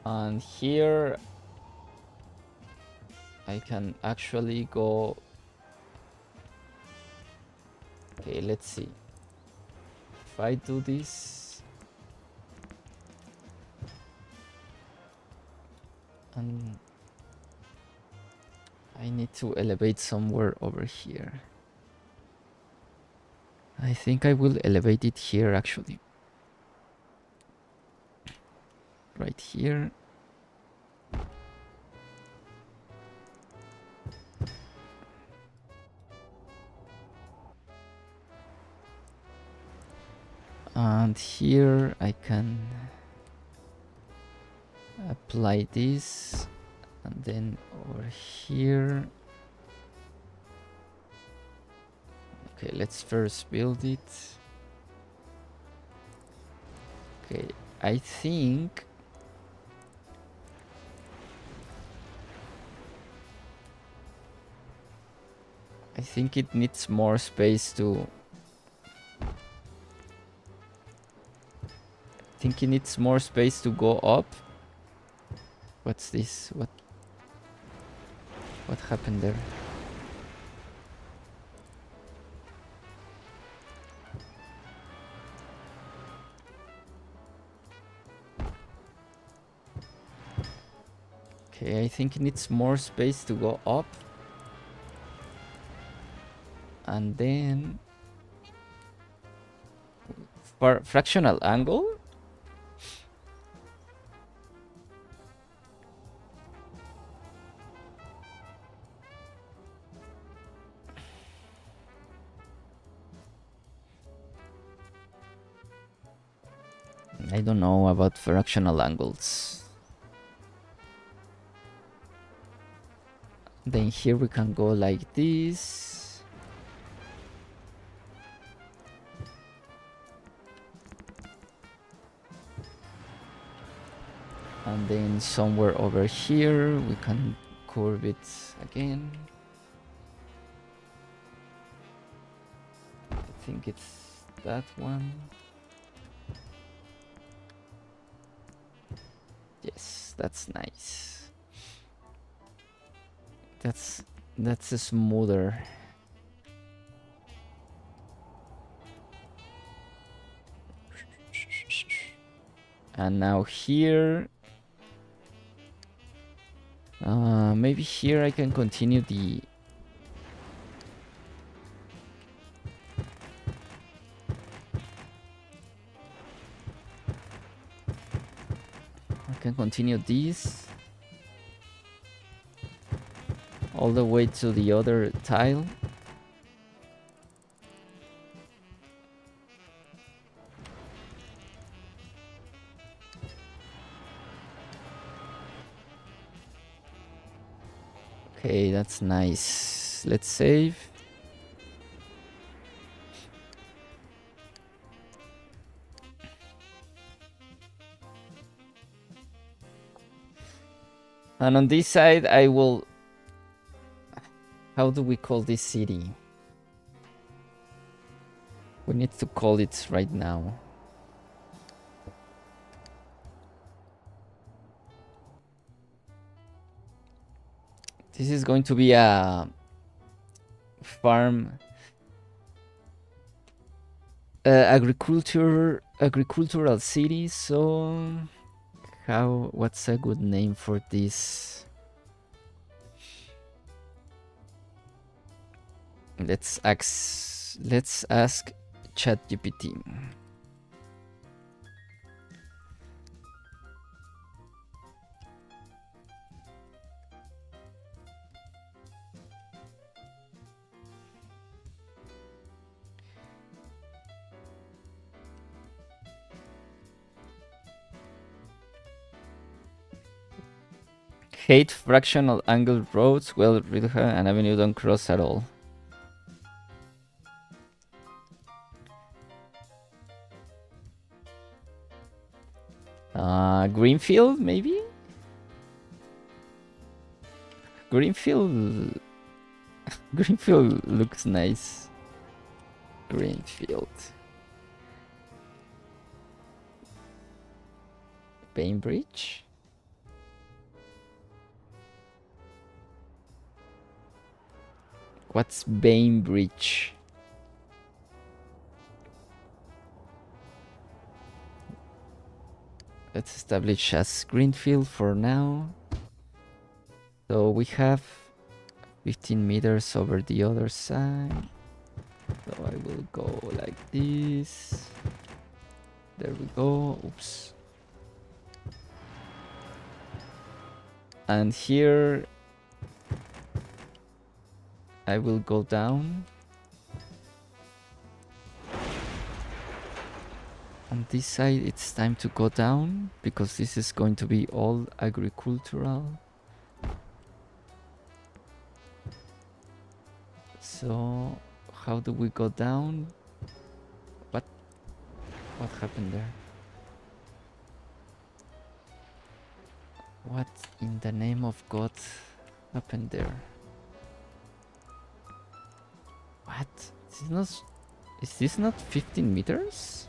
And here I can actually go. Okay, let's see. If I do this and I need to elevate somewhere over here. I think I will elevate it here actually. Right here. And here I can apply this, and then over here. Okay, let's first build it. Okay, I think it needs more space to. I think it needs more space to go up. What's this? What happened there? Okay, I think it needs more space to go up. And then for fractional angle. I don't know about fractional angles. Then here we can go like this. And then somewhere over here we can curve it again. I think it's that one. Yes, that's nice. That's a smoother. And now here, maybe here I can continue the. I can continue this all the way to the other tile. Okay, that's nice. Let's save. And on this side, I will. How do we call this city? We need to call it right now. This is going to be a farm, agricultural city. So, what's a good name for this? Let's ask ChatGPT. Hate fractional angle roads. Well, Rilha and Avenue don't cross at all. Greenfield, maybe? Greenfield looks nice. Greenfield. Bainbridge? What's Bainbridge? Let's establish as Greenfield for now. So we have 15 meters over the other side. So I will go like this. There we go. Oops. And here I will go down. On this side it's time to go down because this is going to be all agricultural. So how do we go down? What happened there? What in the name of God happened there? What? Is this not 15 meters?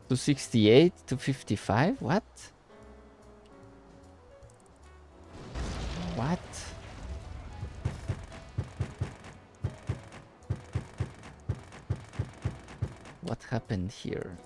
To 68 to 55? What? What? What happened here?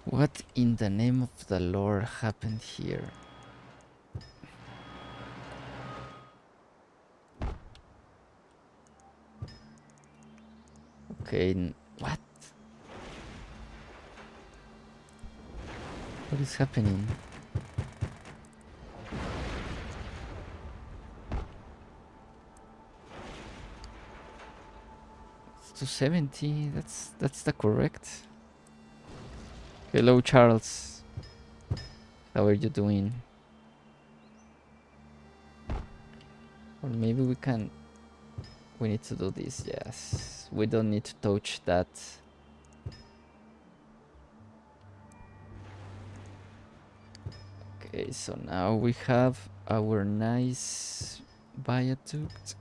What in the name of the Lord happened here? Okay, what? What is happening? It's 270. That's the correct. Hello, Charles. How are you doing? Or maybe we need to do this. Yes, we don't need to touch that. Okay, so now we have our nice viaduct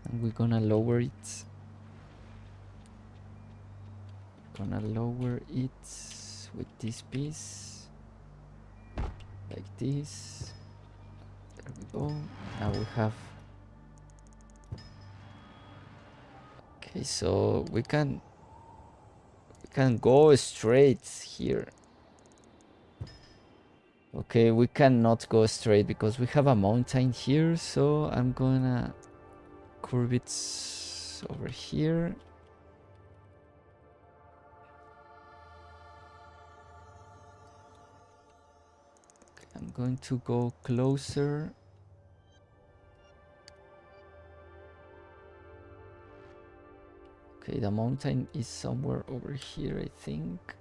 and we're gonna lower it. Gonna lower it with this piece like this. There we go. Now we have. Okay, so we can go straight here. Okay, we cannot go straight because we have a mountain here, so I'm gonna curve it over here. Okay, I'm going to go closer. Okay, the mountain is somewhere over here, I think.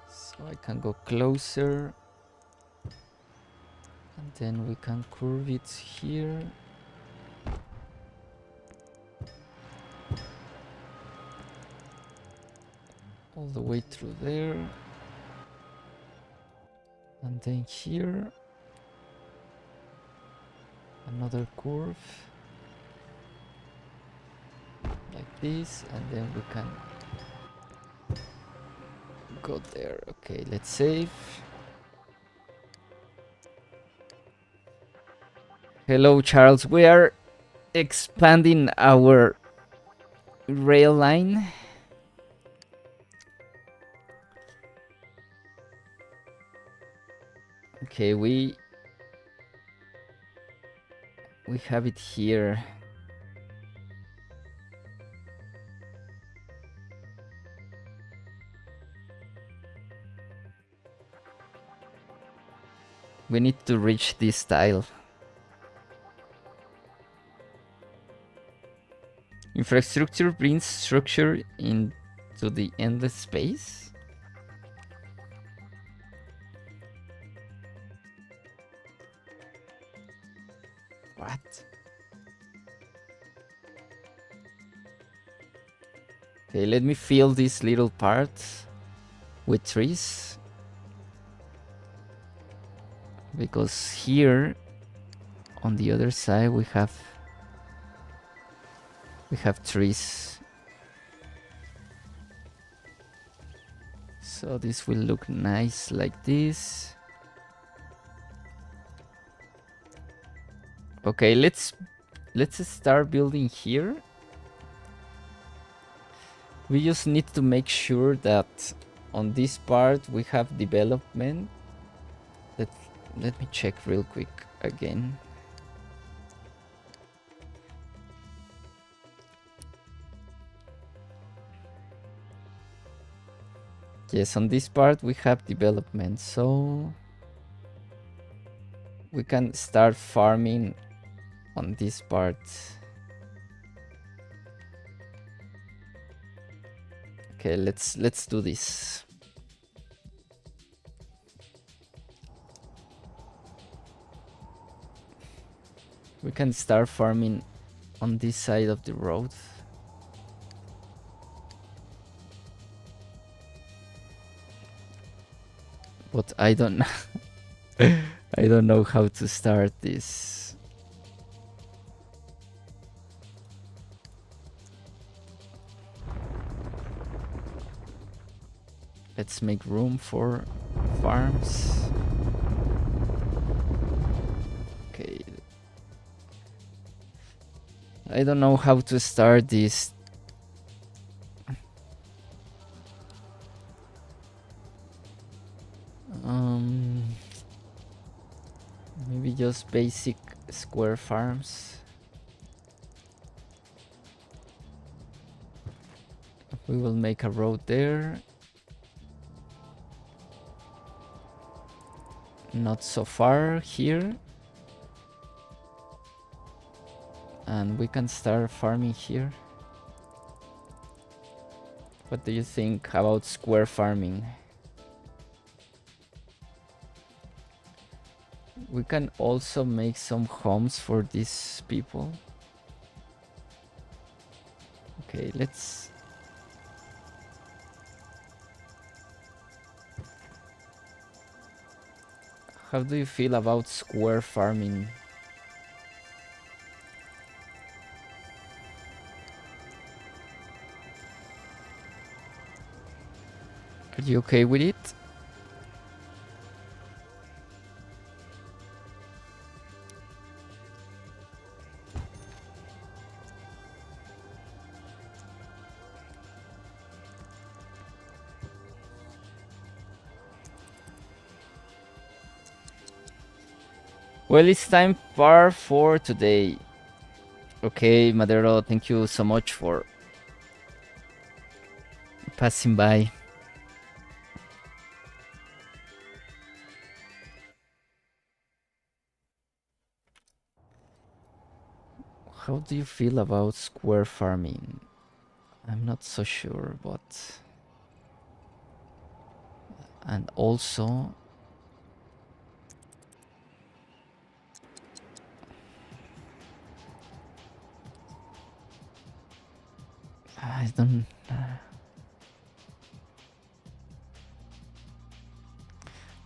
So I can go closer. And then we can curve it here. All the way through there. And then here. Another curve. Like this. And then we can go there. Okay, let's save. Hello, Charles. We are expanding our rail line. Okay, we have it here. We need to reach this tile. Infrastructure brings structure into the endless space. What? Okay, let me fill this little part with trees, because here on the other side we have trees. So this will look nice like this. Okay, let's start building here. We just need to make sure that on this part we have development. Let me check real quick again. Yes, on this part we have development, so we can start farming on this part. Okay, let's do this. We can start farming on this side of the road. But I don't I don't know how to start this. Let's make room for farms. Okay. I don't know how to start this. Maybe just basic square farms. We will make a road there. Not so far here. And we can start farming here. What do you think about square farming? We can also make some homes for these people. Okay, let's... How do you feel about square farming? Are you okay with it? Well, it's time for today. Okay, Madero, thank you so much for passing by. How do you feel about square farming? I'm not so sure, but... And also... I don't...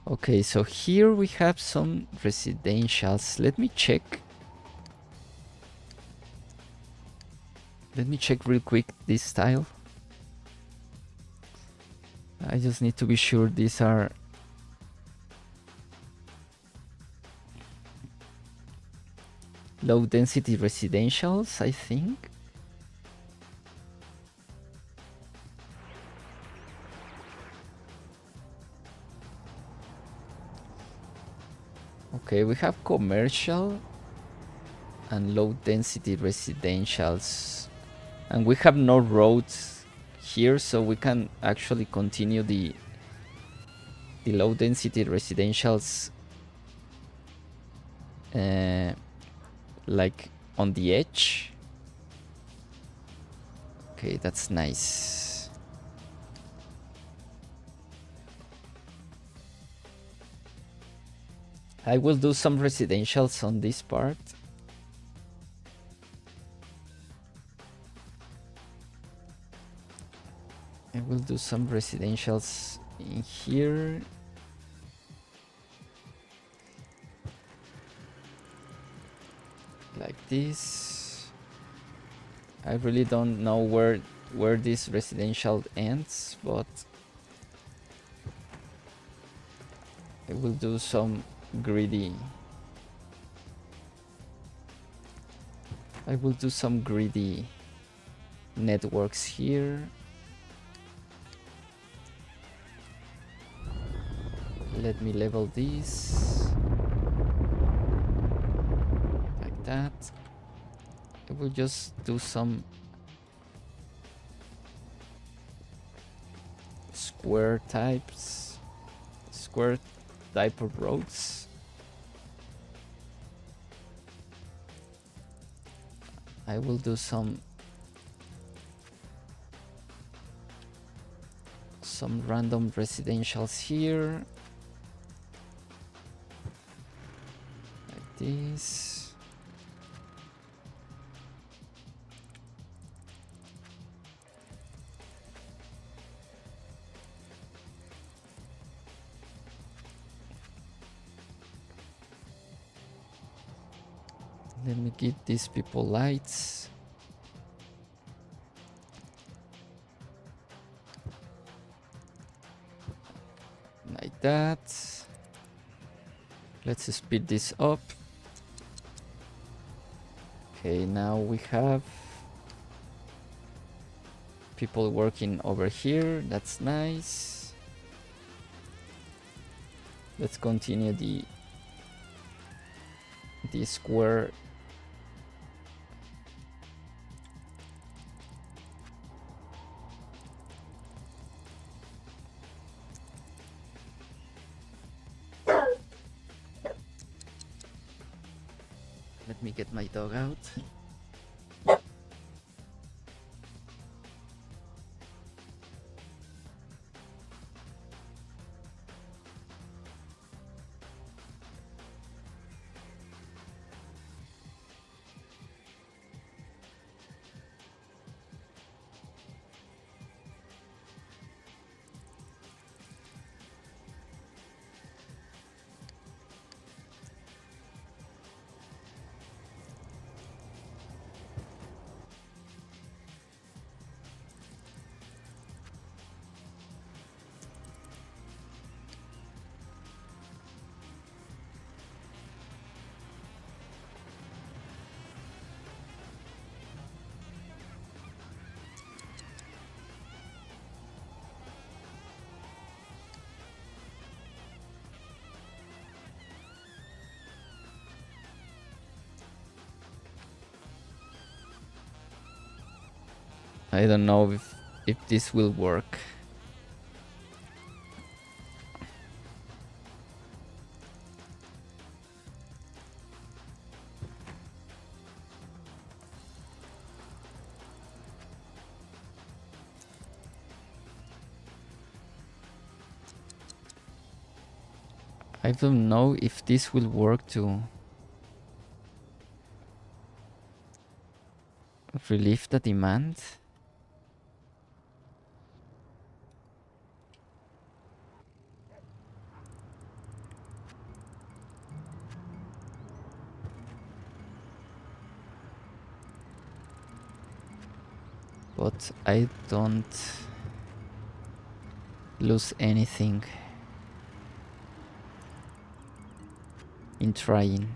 Okay, so here we have some residentials. Let me check. Let me check real quick this style. I just need to be sure these are... low density residentials, I think. Okay, we have commercial and low density residentials, and we have no roads here, so we can actually continue the low density residentials like on the edge. Okay, that's nice. I will do some residentials on this part. I will do some residentials in here. Like this. I really don't know where this residential ends, but I will do some greedy. I will do some greedy networks here. Let me level this. Like that. I will just do some square type of roads. I will do some random residentials here. Like this. Let me give these people lights. Like that. Let's speed this up. Okay, now we have people working over here. That's nice. Let's continue the square. Let me get my dog out. I don't know if this will work. I don't know if this will work to relieve the demand. But I don't lose anything in trying.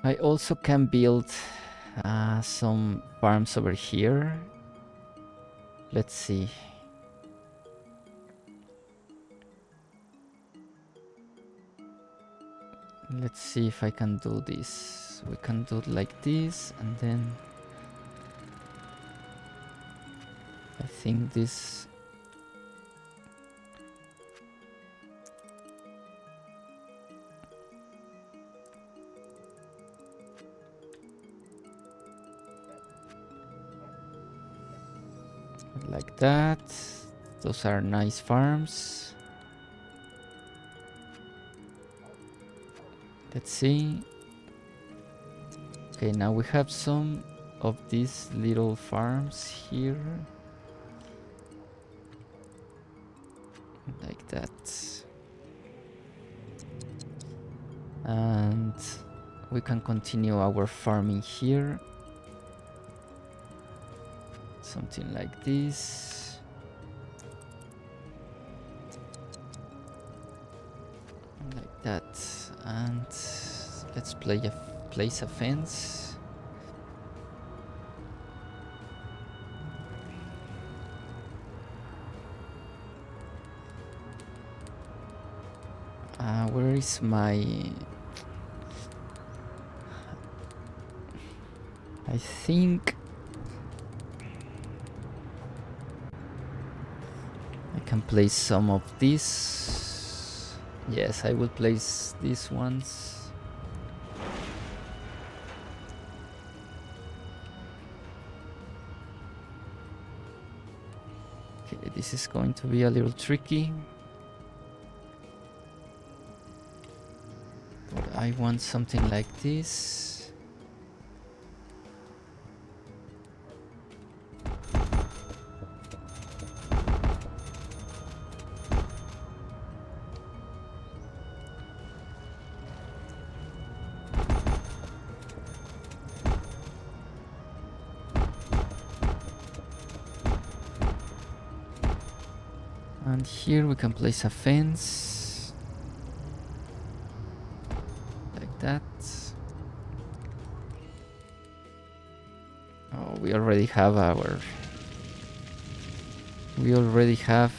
I also can build some farms over here. Let's see. Let's see if I can do this. We can do it like this, and then I think this. Like that. Those are nice farms. Let's see. Okay, now we have some of these little farms here. Like that. And we can continue our farming here. Something like this. Like that. And let's place a fence. Where is my... I think I can place some of these. Yes, I will place these ones. Okay, this is going to be a little tricky. But I want something like this. And here we can place a fence. Like that. Oh, we already have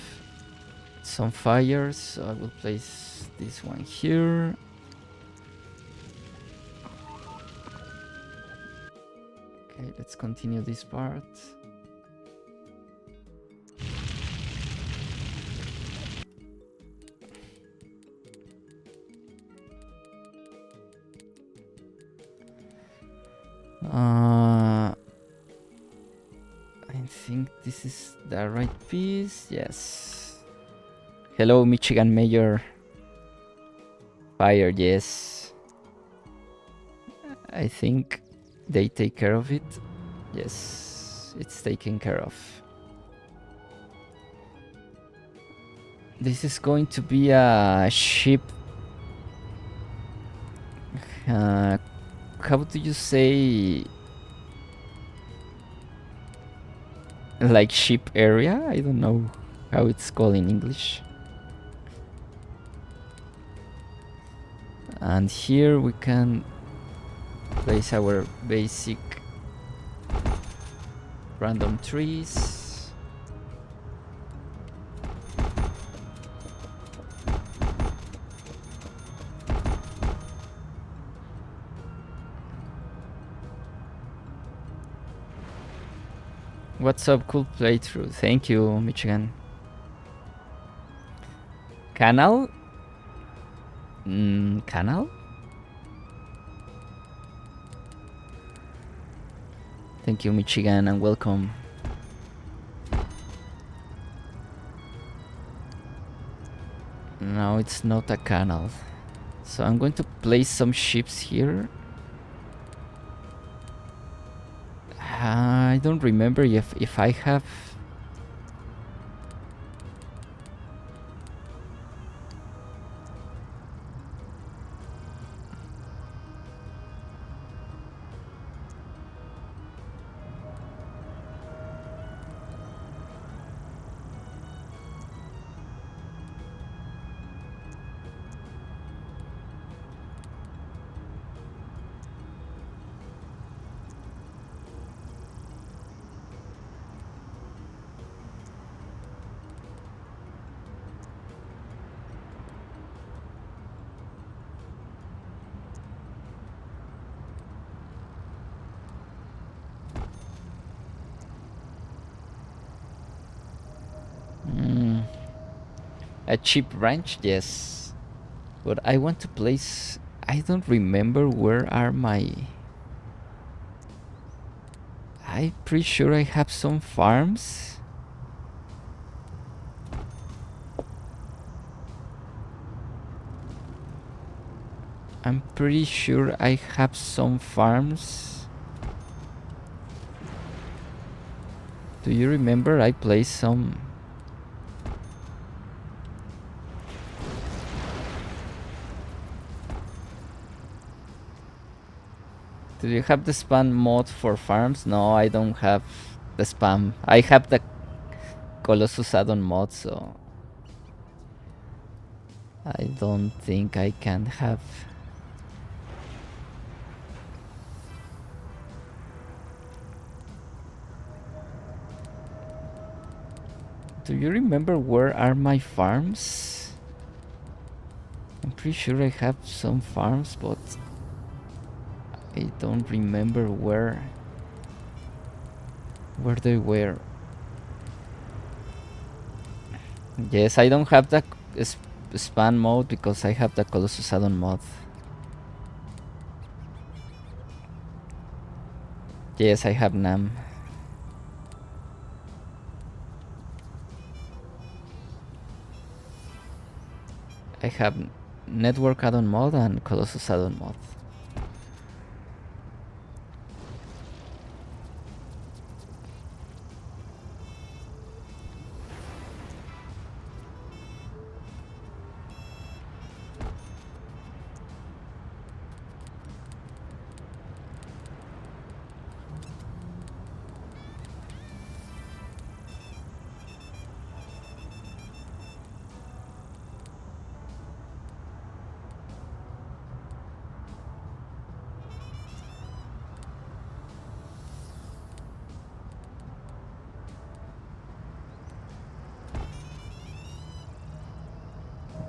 some fires, so I will place this one here. Okay, let's continue this part. I think this is the right piece. Yes. Hello, Michigan Mayor. Fire, yes. I think they take care of it. Yes, it's taken care of. This is going to be a ship. How do you say? Like ship area? I don't know how it's called in English. And here we can place our basic random trees. What's up, cool playthrough? Thank you, Michigan. Canal? Canal? Thank you, Michigan, and welcome. No, it's not a canal. So I'm going to place some ships here. I don't remember if I have... A cheap ranch, yes. But I want to place... I don't remember where are my... I'm pretty sure I have some farms. I'm pretty sure I have some farms. Do you remember I placed some? Do you have the spam mod for farms? No, I don't have the spam. I have the Colossus add-on mod, so I don't think I can have. Do you remember where are my farms? I'm pretty sure I have some farms, but I don't remember where they were. Yes, I don't have the spam mode because I have the Colossus add-on mod. Yes, I have NAM. I have network add-on mod and Colossus add-on mod.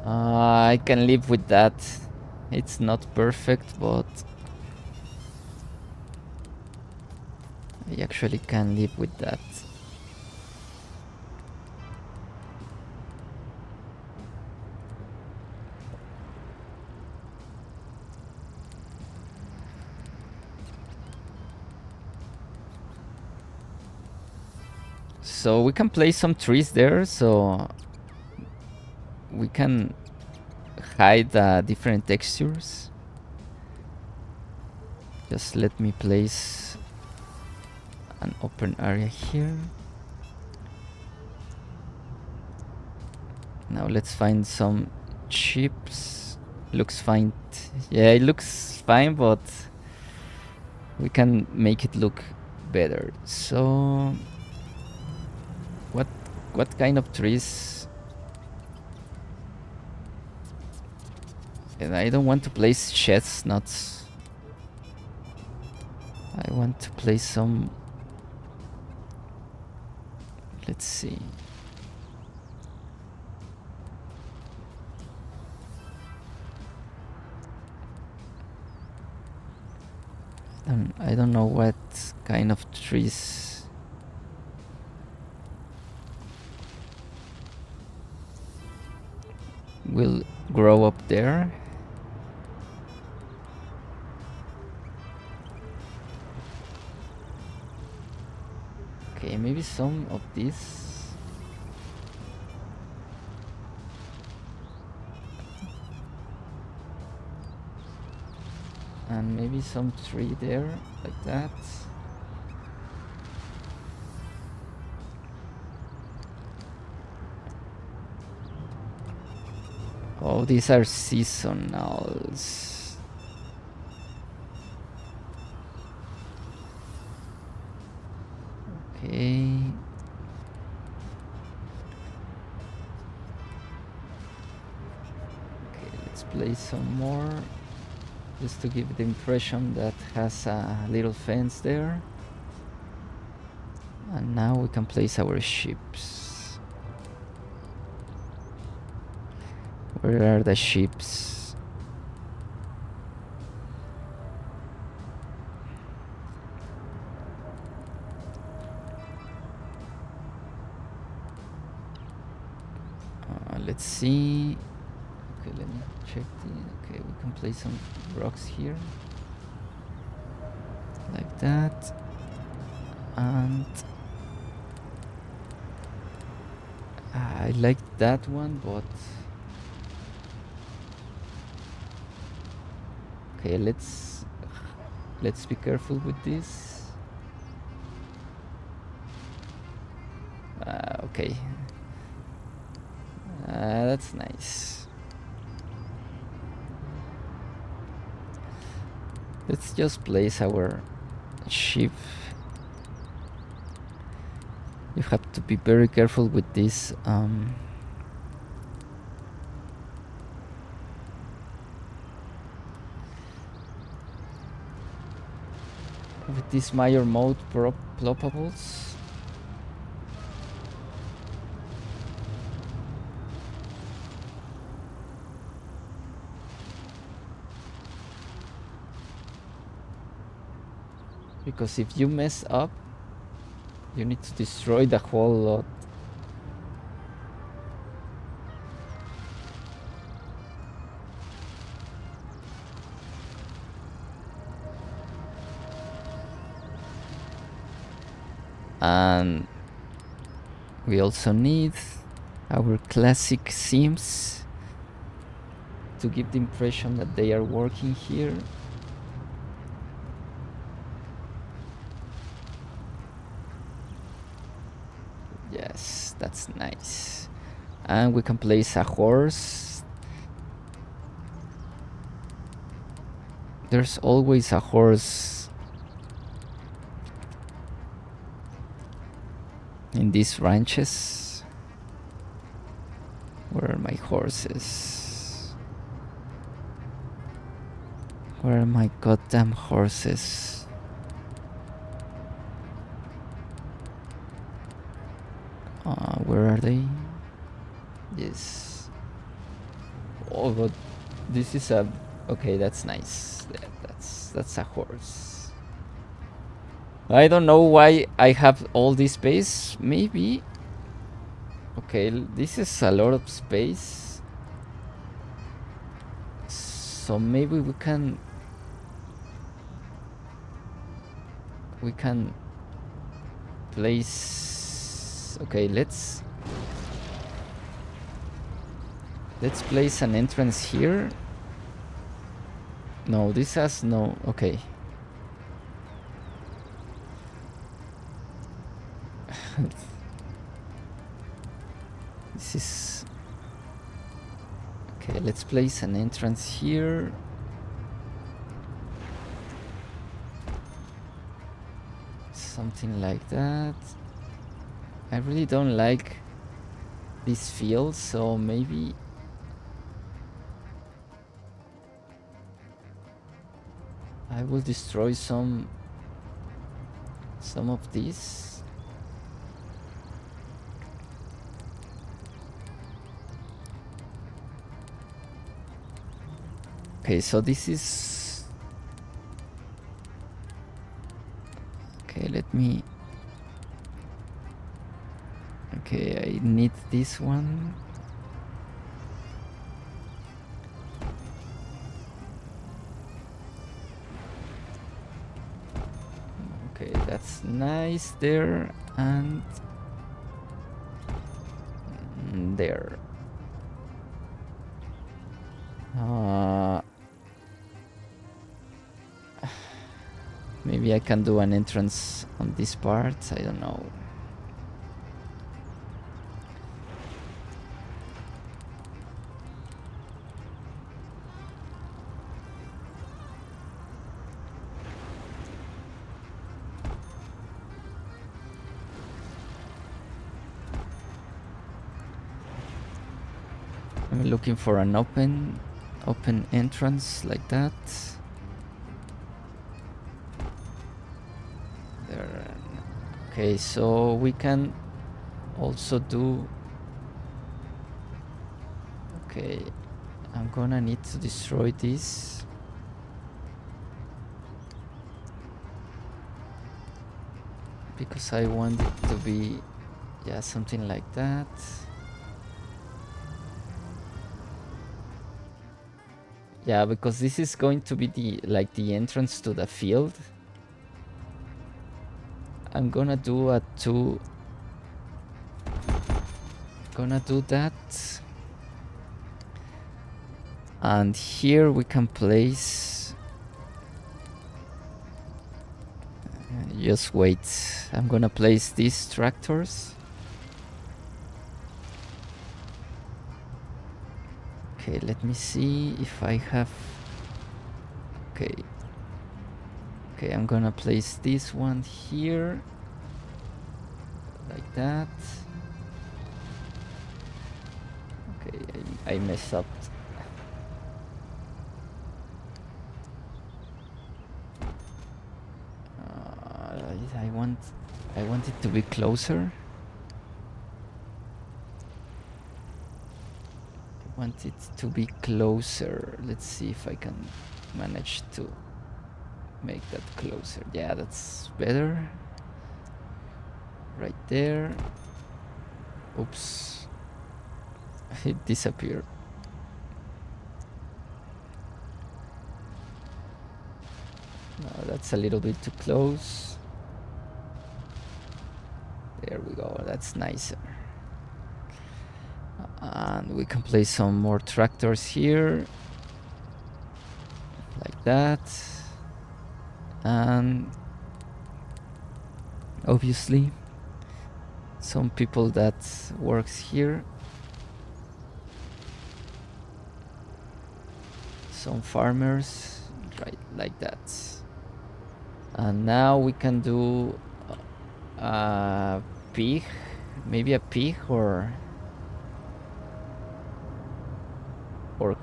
I can live with that. It's not perfect, but I actually can live with that. So we can place some trees there, so we can hide different textures. Just let me place an open area here. Now let's find some chips. Looks fine. Yeah, it looks fine, but we can make it look better. So what kind of trees? And I don't want to place chestnuts. I want to place some. Let's see. I don't know what kind of trees. Will grow up there. Okay, maybe some of these. And maybe some tree there, like that. Oh, these are seasonals. Okay. Okay, let's place some more. Just to give the impression that has a little fence there. And now we can place our ships. Where are the ships? Let's see. Okay, let me check the. Okay, we can place some rocks here, like that, and I like that one, but Okay, let's be careful with this. Okay. That's nice. Let's just place our ship. You have to be very careful with this. With these major mode ploppables. Because if you mess up, you need to destroy the whole lot. And we also need our classic sims to give the impression that they are working here. Yes, that's nice. And we can place a horse. There's always a horse in these ranches. Where are my horses? Where are my goddamn horses? Where are they? Yes. Oh, but this is a... Okay, that's nice. That's a horse. I don't know why I have all this space. Maybe... Okay, this is a lot of space. So maybe we can place... Okay, let's place an entrance here. No, this has no... Okay. This is... Okay, let's place an entrance here. Something like that. I really don't like this field, so maybe... I will destroy some of these. Okay, so this is... Okay, let me... Okay, I need this one. Okay, that's nice there, and there. Maybe I can do an entrance on this part, I don't know. I'm looking for an open entrance like that. There. Okay, so we can also do... Okay, I'm gonna need to destroy this. Because I want it to be... Yeah, something like that. Yeah, because this is going to be the entrance to the field. I'm gonna do a two... Gonna do that. And here we can place Just wait. I'm gonna place these tractors. Okay, let me see if I have... Okay. Okay, I'm gonna place this one here. Like that. Okay, I messed up. I want it to be closer. I want it to be closer. Let's see if I can manage to make that closer. Yeah, that's better. Right there. Oops. It disappeared. No, that's a little bit too close. There we go. That's nicer. And we can place some more tractors here. Like that. And obviously some people that works here. Some farmers, right, like that. And now we can do a pig, maybe a pig or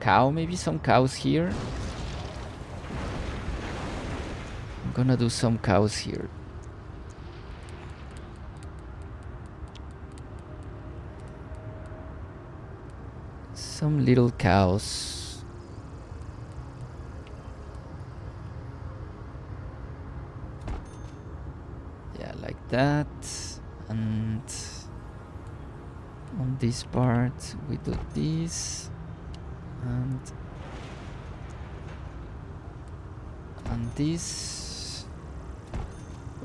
cow, maybe some cows here. I'm gonna do some cows here. Some little cows. Yeah, like that. And on this part we do this. And this.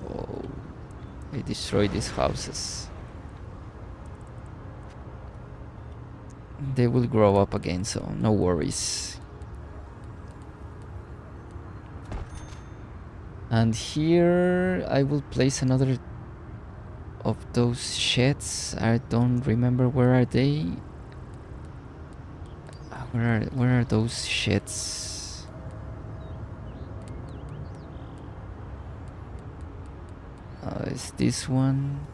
Oh, I destroyed these houses. They will grow up again, so no worries. And here I will place another of those sheds. I don't remember where are they. Where are those sheds? Is this one?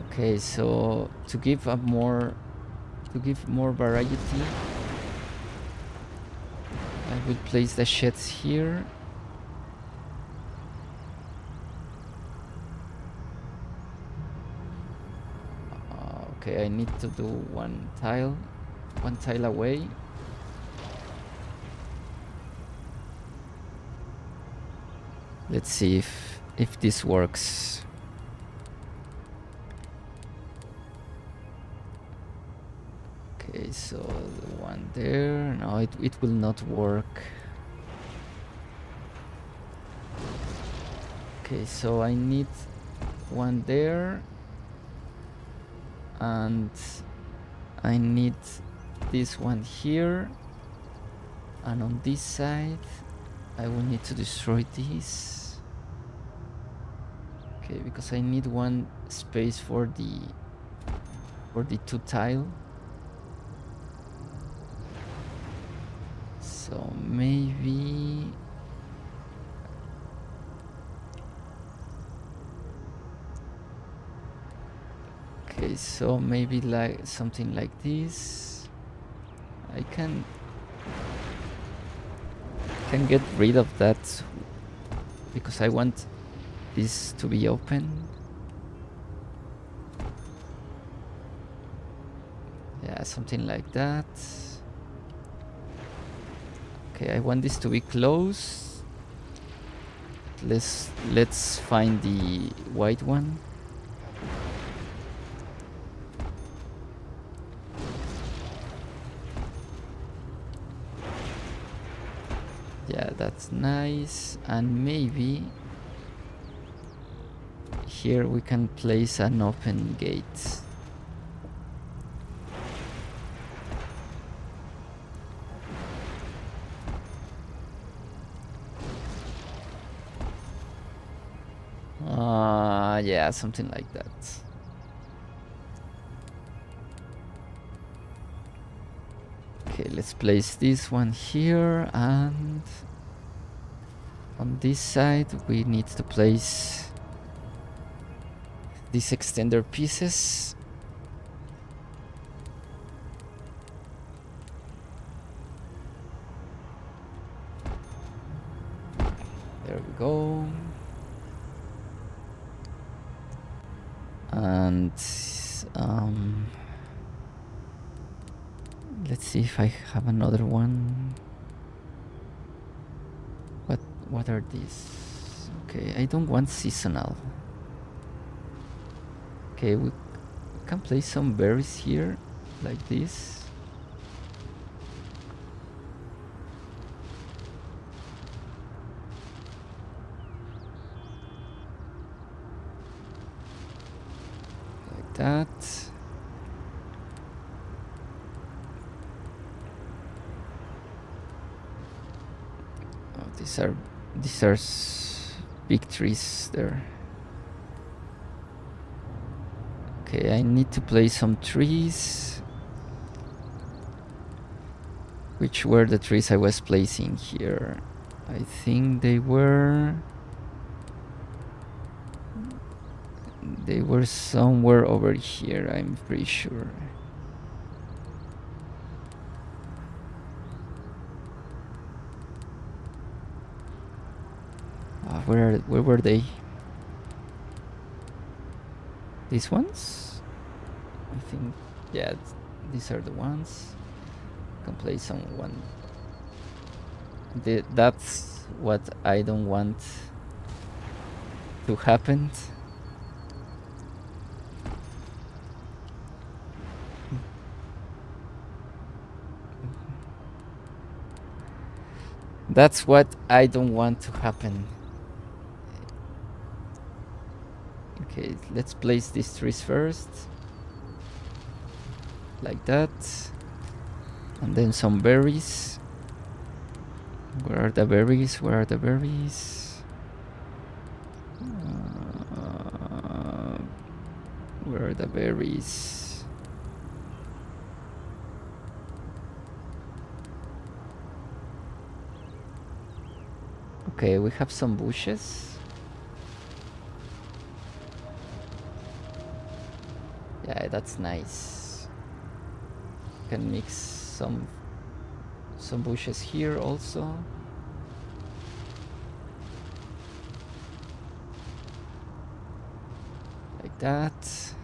Okay, so to give more variety, I will place the sheds here. Okay, I need to do one tile away. Let's see if this works. Okay, so the one there. No, it will not work. Okay, so I need one there. And I need this one here. And on this side, I will need to destroy this. Okay, because I need one space for the two tile. So maybe okay, so maybe like something like this. I can get rid of that because I want this to be open. Yeah, something like that. Okay, I want this to be closed. Let's find the white one. Yeah, that's nice. And maybe here we can place an open gate. Yeah, something like that. Okay, let's place this one here, and on this side we need to place these extender pieces. There we go. And let's see if I have another one. What are these? Okay, I don't want seasonal. Okay, we can place some berries here, like this. Like that. Oh, these are big trees there. Okay, I need to place some trees. Which were the trees I was placing here? I think they were somewhere over here, I'm pretty sure. Where were they? These ones? I think, yeah, these are the ones. Can place someone. That's what I don't want to happen. That's what I don't want to happen. Okay, let's place these trees first. Like that. And then some berries. Where are the berries? Where are the berries? Where are the berries? Okay, we have some bushes. Yeah, that's nice. Can mix some bushes here also. Like that.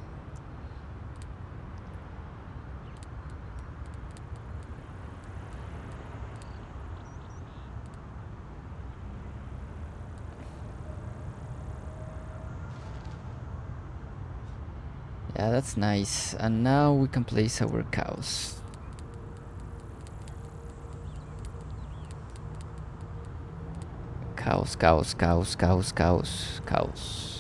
Yeah, that's nice. And now we can place our cows. Cows, cows, cows, cows, cows, cows.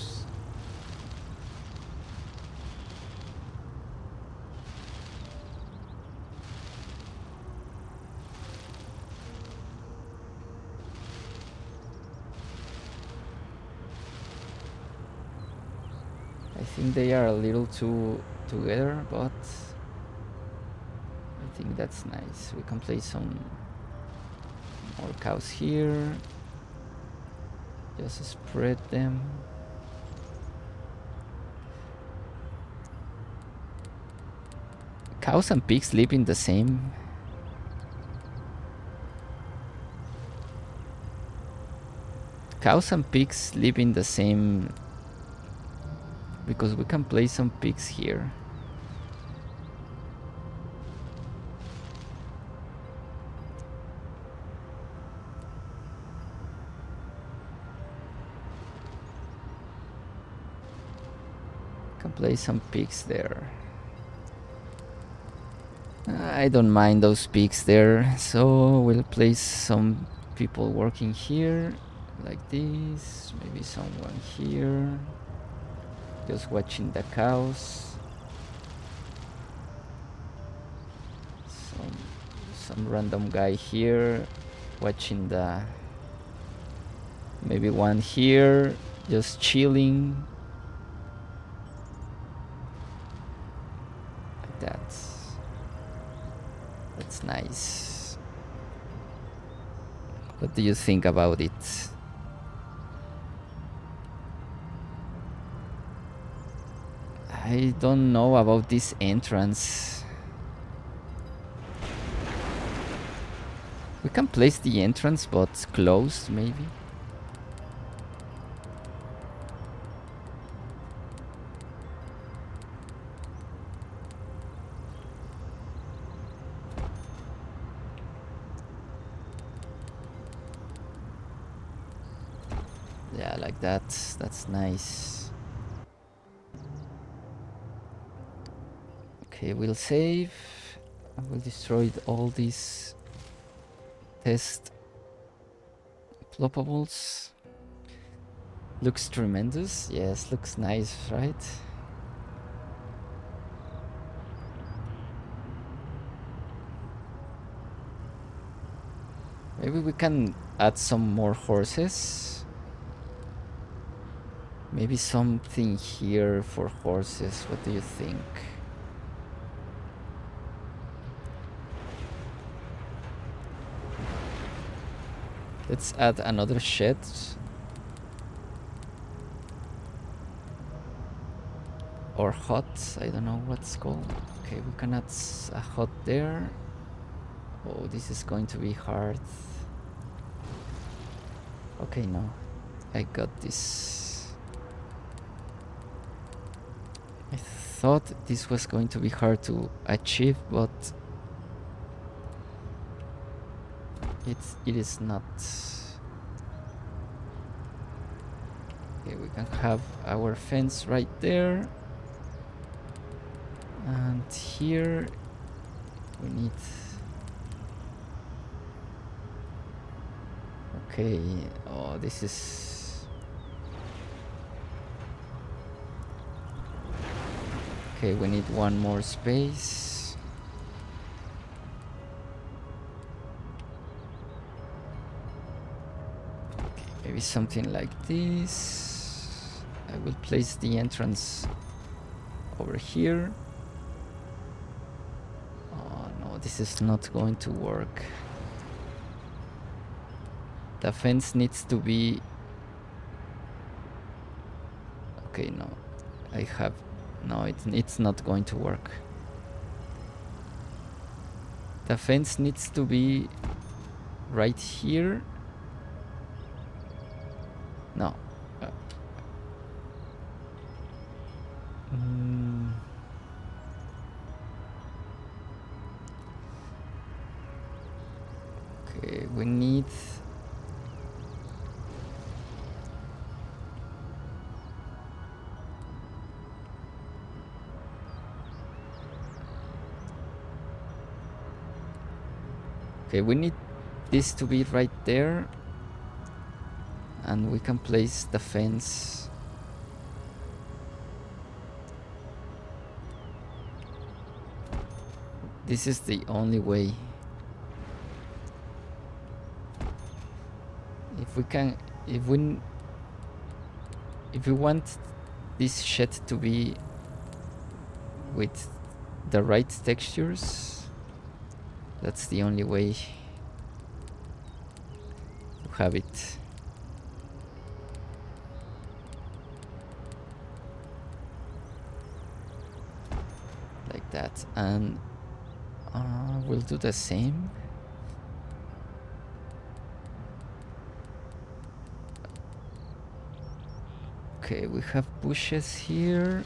I think they are a little too together, but I think that's nice. We can place some more cows here. Just spread them. Cows and pigs live in the same. Cows and pigs live in the same, because we can place some pigs here. Can place some pigs there. I don't mind those pigs there, so we'll place some people working here, like this. Maybe someone here, just watching the cows. Some random guy here, watching maybe one here, just chilling. That's nice. What do you think about it? I don't know about this entrance. We can place the entrance, but closed, maybe. Yeah, like that. That's nice. Okay, we'll save. I will destroy all these test ploppables. Looks tremendous. Yes, looks nice, right? Maybe we can add some more horses. Maybe something here for horses. What do you think? Let's add another shed. Or hut. I don't know what's called. Okay, we can add a hut there. Oh, this is going to be hard. Okay, no. I got this. I thought this was going to be hard to achieve, but it is not. Okay, we can have our fence right there. And here we need... Okay, oh, this is... Okay, we need one more space. Okay, maybe something like this. I will place the entrance over here. Oh no, this is not going to work. The fence needs to be... Okay, no. I have... No, it's not going to work. The fence needs to be right here. No. Okay, we need... Okay, we need this to be right there, and we can place the fence. This is the only way. If we can, if we want this shed to be with the right textures, that's the only way to have it. Like that, and we'll do the same. Okay, we have bushes here.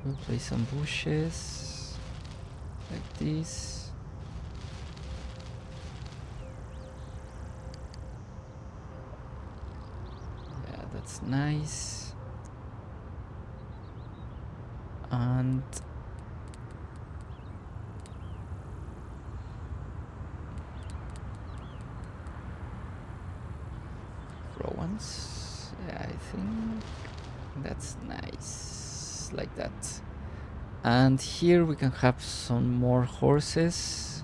We'll place some bushes like this. That's nice. And Rowans. Yeah, I think that's nice. Like that. And here we can have some more horses.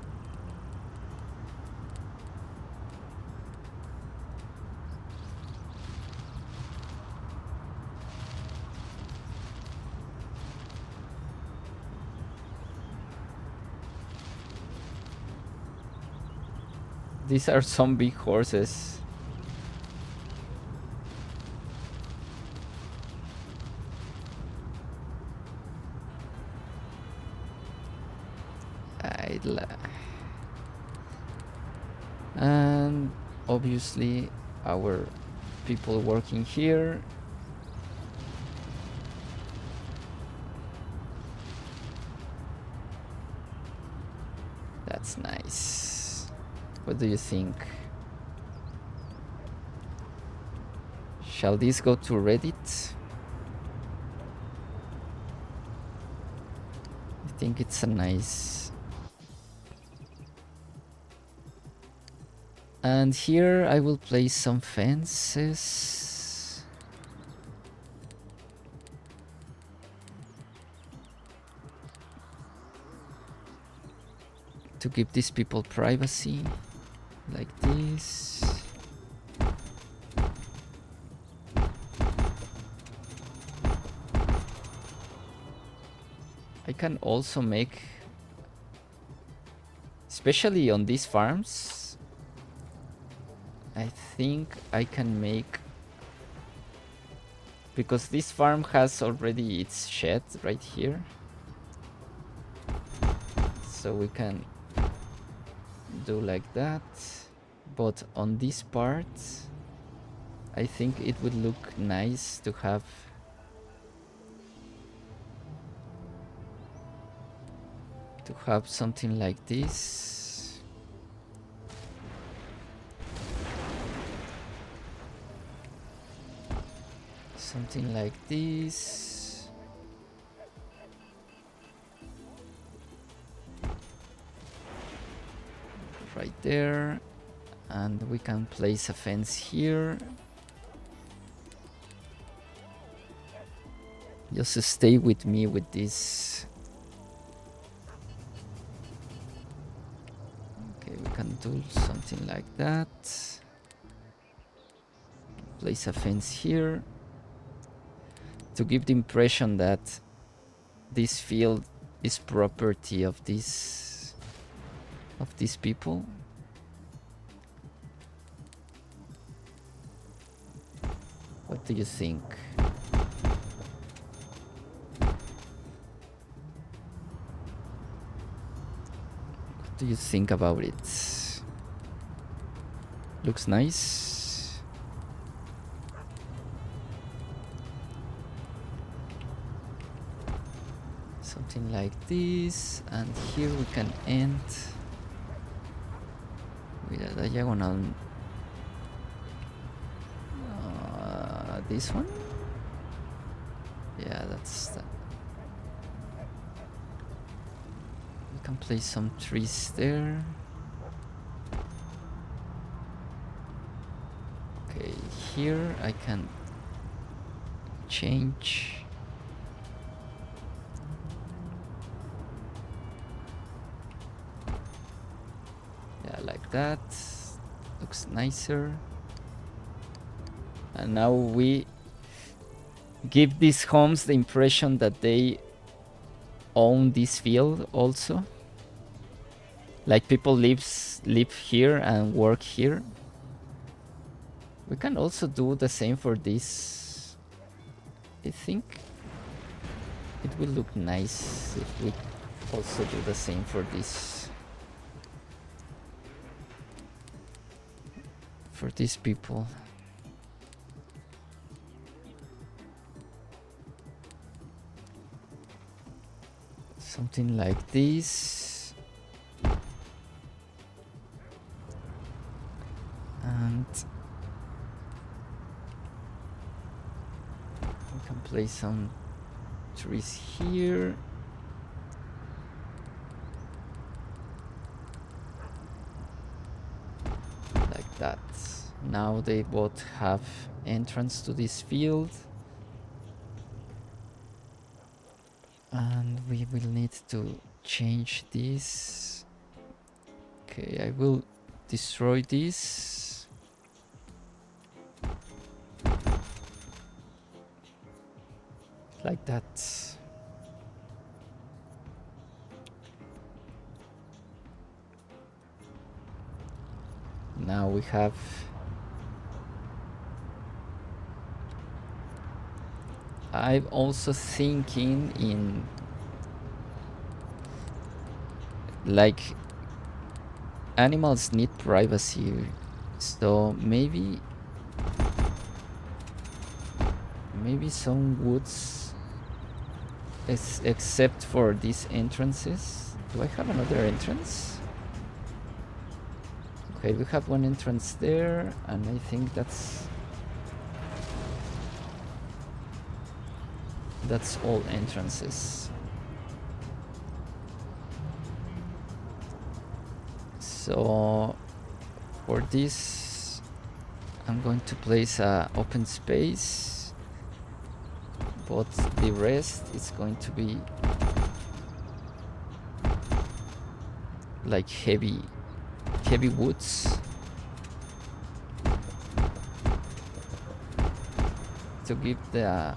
These are some big horses. And obviously our people working here. That's nice. What do you think? Shall this go to Reddit? I think it's a nice... And here I will place some fences. To give these people privacy, like this. I can also make, especially on these farms, I think I can make, because this farm has already its shed right here, so we can do like that. But on this part I think it would look nice to have something like this. Something like this. Right there. And we can place a fence here. Just stay with me with this. Okay, we can do something like that. Place a fence here to give the impression that this field is property of these people. What do you think? What do you think about it? Looks nice. Something like this, and here we can end with a diagonal. This one? Yeah, that's that. We can place some trees there. Okay, here I can change. Yeah, like that. Looks nicer. And now we give these homes the impression that they own this field also. Like people live here and work here. We can also do the same for this. I think it will look nice if we also do the same for this. For these people. Something like this. And we can place some trees here. Like that. Now they both have entrance to this field. And we will need to change this. Okay, I will destroy this. Like that. we have I'm also thinking in like animals need privacy, so maybe some woods except for these entrances. Do I have another entrance? Okay, we have one entrance there, and I think that's all entrances. So for this I'm going to place a open space, but the rest is going to be like heavy woods to give the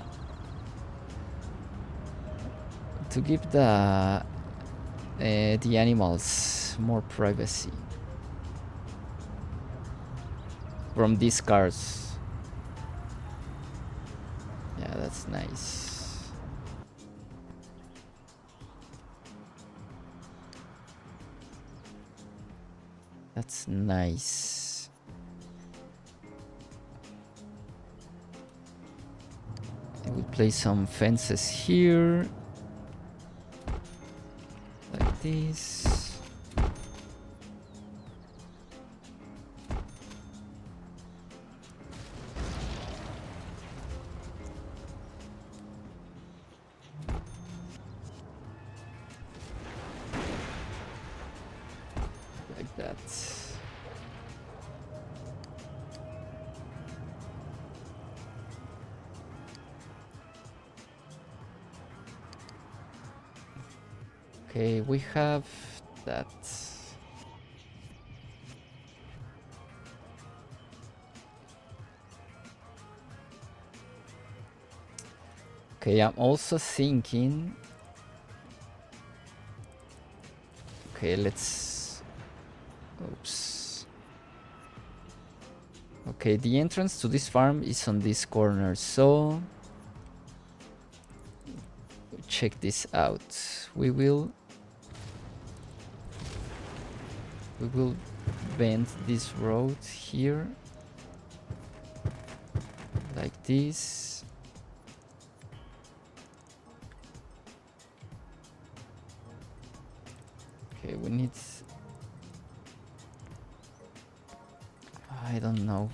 animals more privacy from these cars. Yeah, that's nice. That's nice. I will place some fences here like this. Like that. Okay, we have that. Okay, I'm also thinking. Okay, let's. Oops. Okay, the entrance to this farm is on this corner, so check this out. We will bend this road here like this. Okay, we need, I don't know,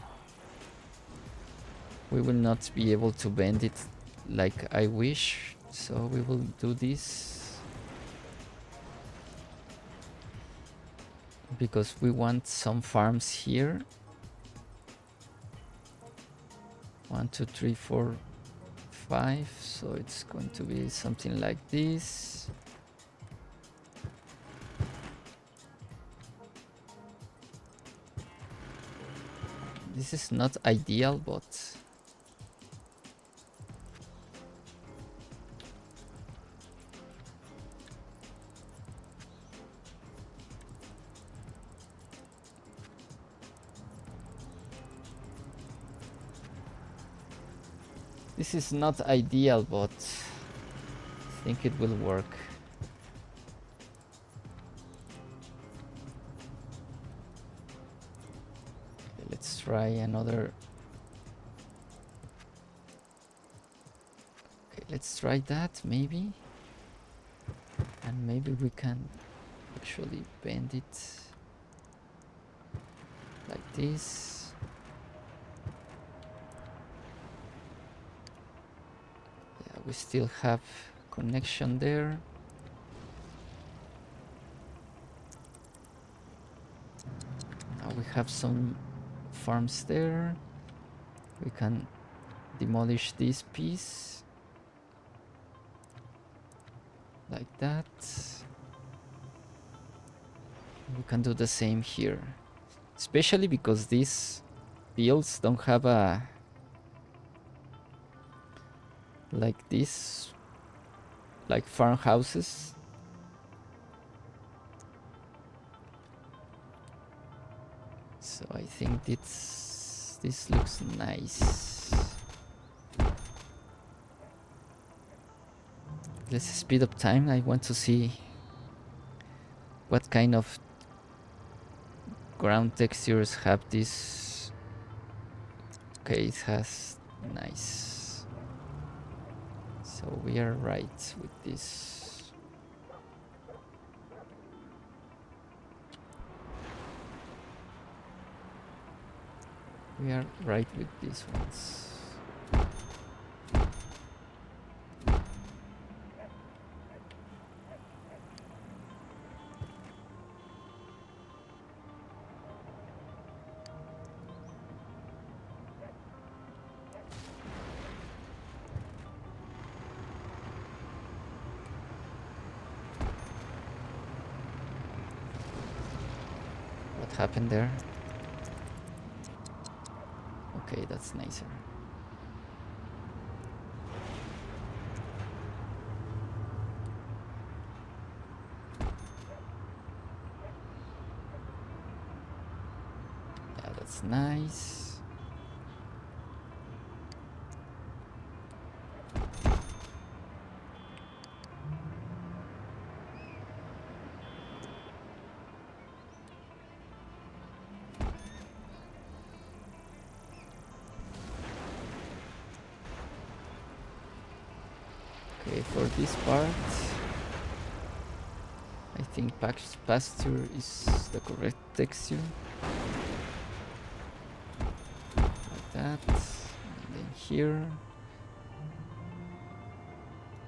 we will not be able to bend it like I wish, so we will do this because we want some farms here. 1, 2, 3, 4, 5, so it's going to be something like this. This is not ideal, but this is not ideal, but I think it will work. Okay, let's try another. Okay, let's try that maybe. And maybe we can actually bend it like this. We still have connection there. Now we have some farms there. We can demolish this piece like that. We can do the same here, especially because these fields don't have a like this, like farmhouses. So I think this looks nice. Let's speed up time. I want to see what kind of ground textures have this. Okay, it has nice. So we are right with this. We are right with these ones. What happened there? Okay, that's nicer. Yeah, that's nice. Okay, for this part, I think pasture is the correct texture. Like that. And then here.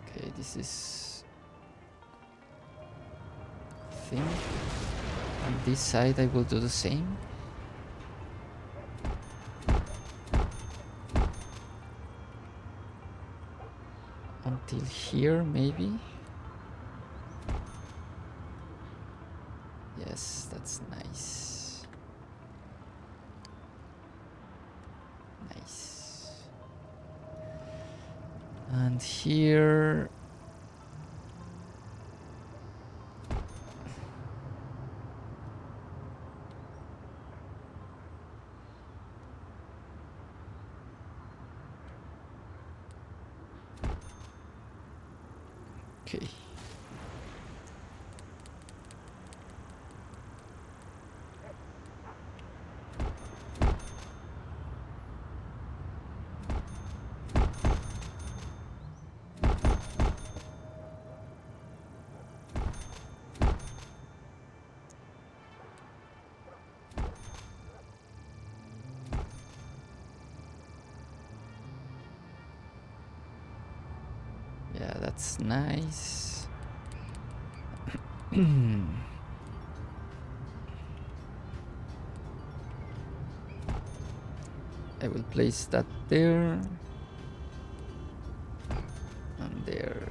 Okay, this is... I think. On this side I will do the same. Until here, maybe. Yes, that's nice. Nice. And here... Okay. Yeah, that's nice. I will place that there and there.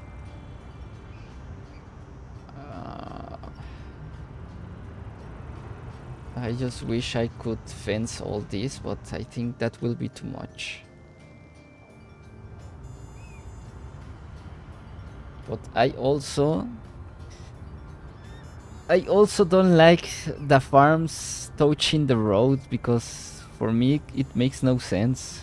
I just wish I could fence all this, but I think that will be too much. But I also don't like the farms touching the road, because for me it makes no sense.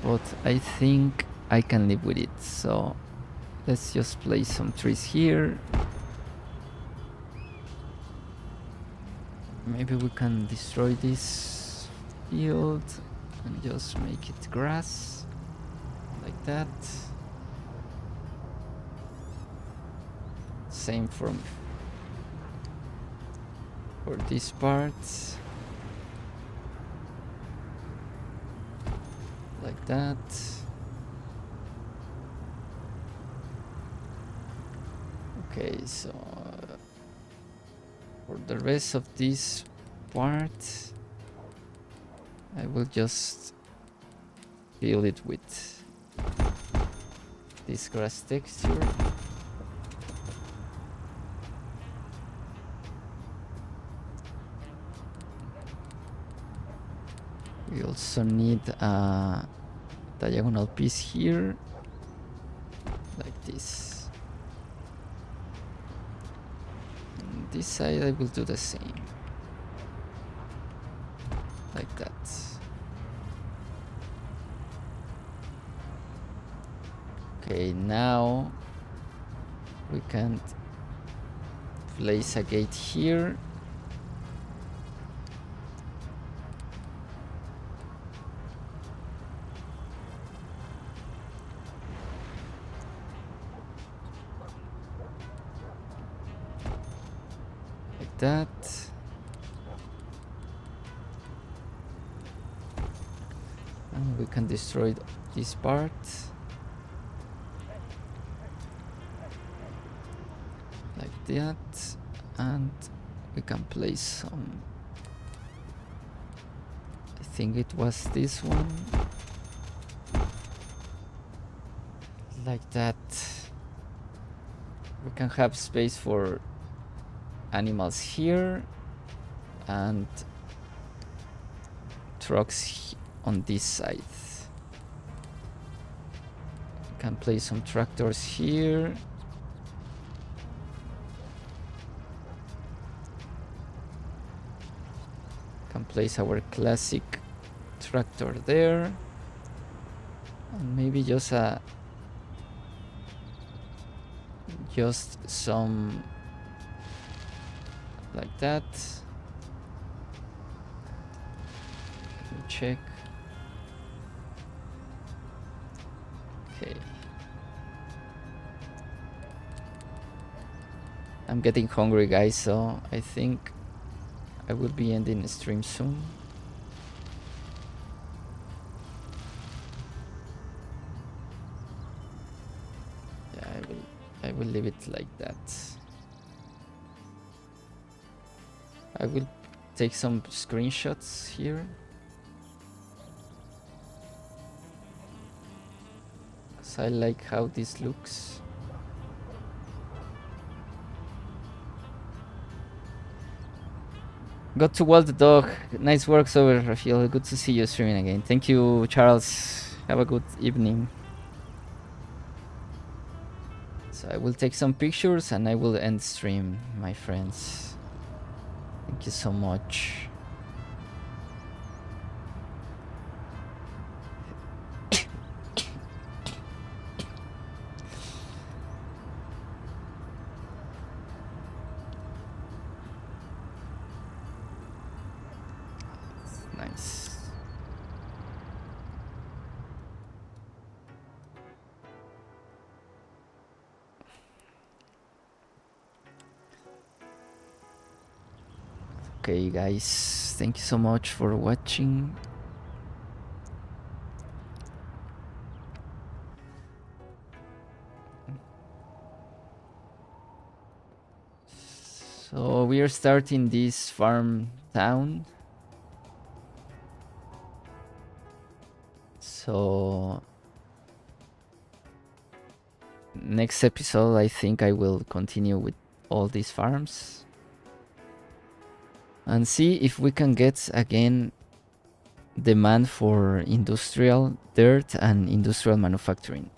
But I think I can live with it, so let's just place some trees here. Maybe we can destroy this field and just make it grass, like that. Same for this part, like that. Okay, so for the rest of this part, I will just fill it with this grass texture. We also need a diagonal piece here, like this. this side I will do the same. Like that. Okay, now we can place a gate here. Like that. And we can destroy this part. Like that. And we can place some... I think it was this one. Like that. We can have space for animals here and trucks on this side. We can place some tractors here. Can place our classic tractor there. And maybe just some like that. Let me check. Okay. I'm getting hungry, guys, so I think I will be ending the stream soon. Yeah, I will leave it like that. I will take some screenshots here. Because I like how this looks. Got to walk the dog. Nice work, so Rafael. Good to see you streaming again. Thank you, Charles. Have a good evening. So I will take some pictures and I will end stream, my friends. Thank you so much. Nice. Okay, guys, thank you so much for watching. So we are starting this farm town. So next episode, I think I will continue with all these farms and see if we can get again demand for industrial dirt and industrial manufacturing.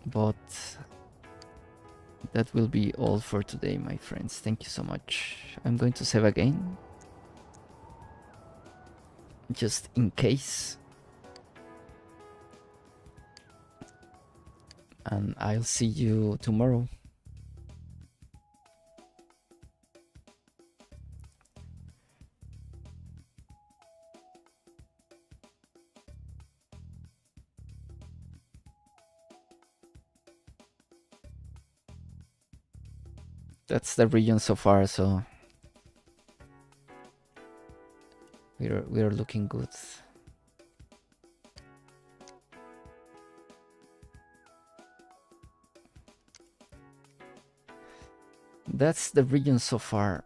But that will be all for today, my friends. Thank you so much. I'm going to save again, just in case. And I'll see you tomorrow. That's the region so far, so we're looking good. That's the region so far.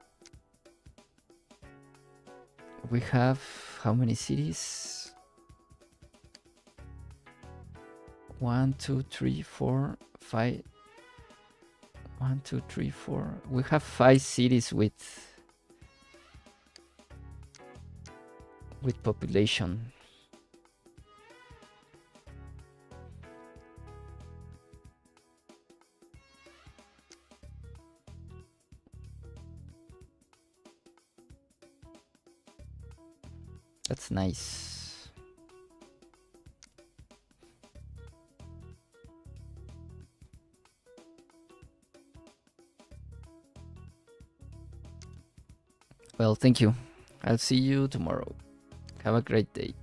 We have how many cities? 1, 2, 3, 4, 5. 1, 2, 3, 4. We have 5 cities with population. That's nice. Well, thank you. I'll see you tomorrow. Have a great day.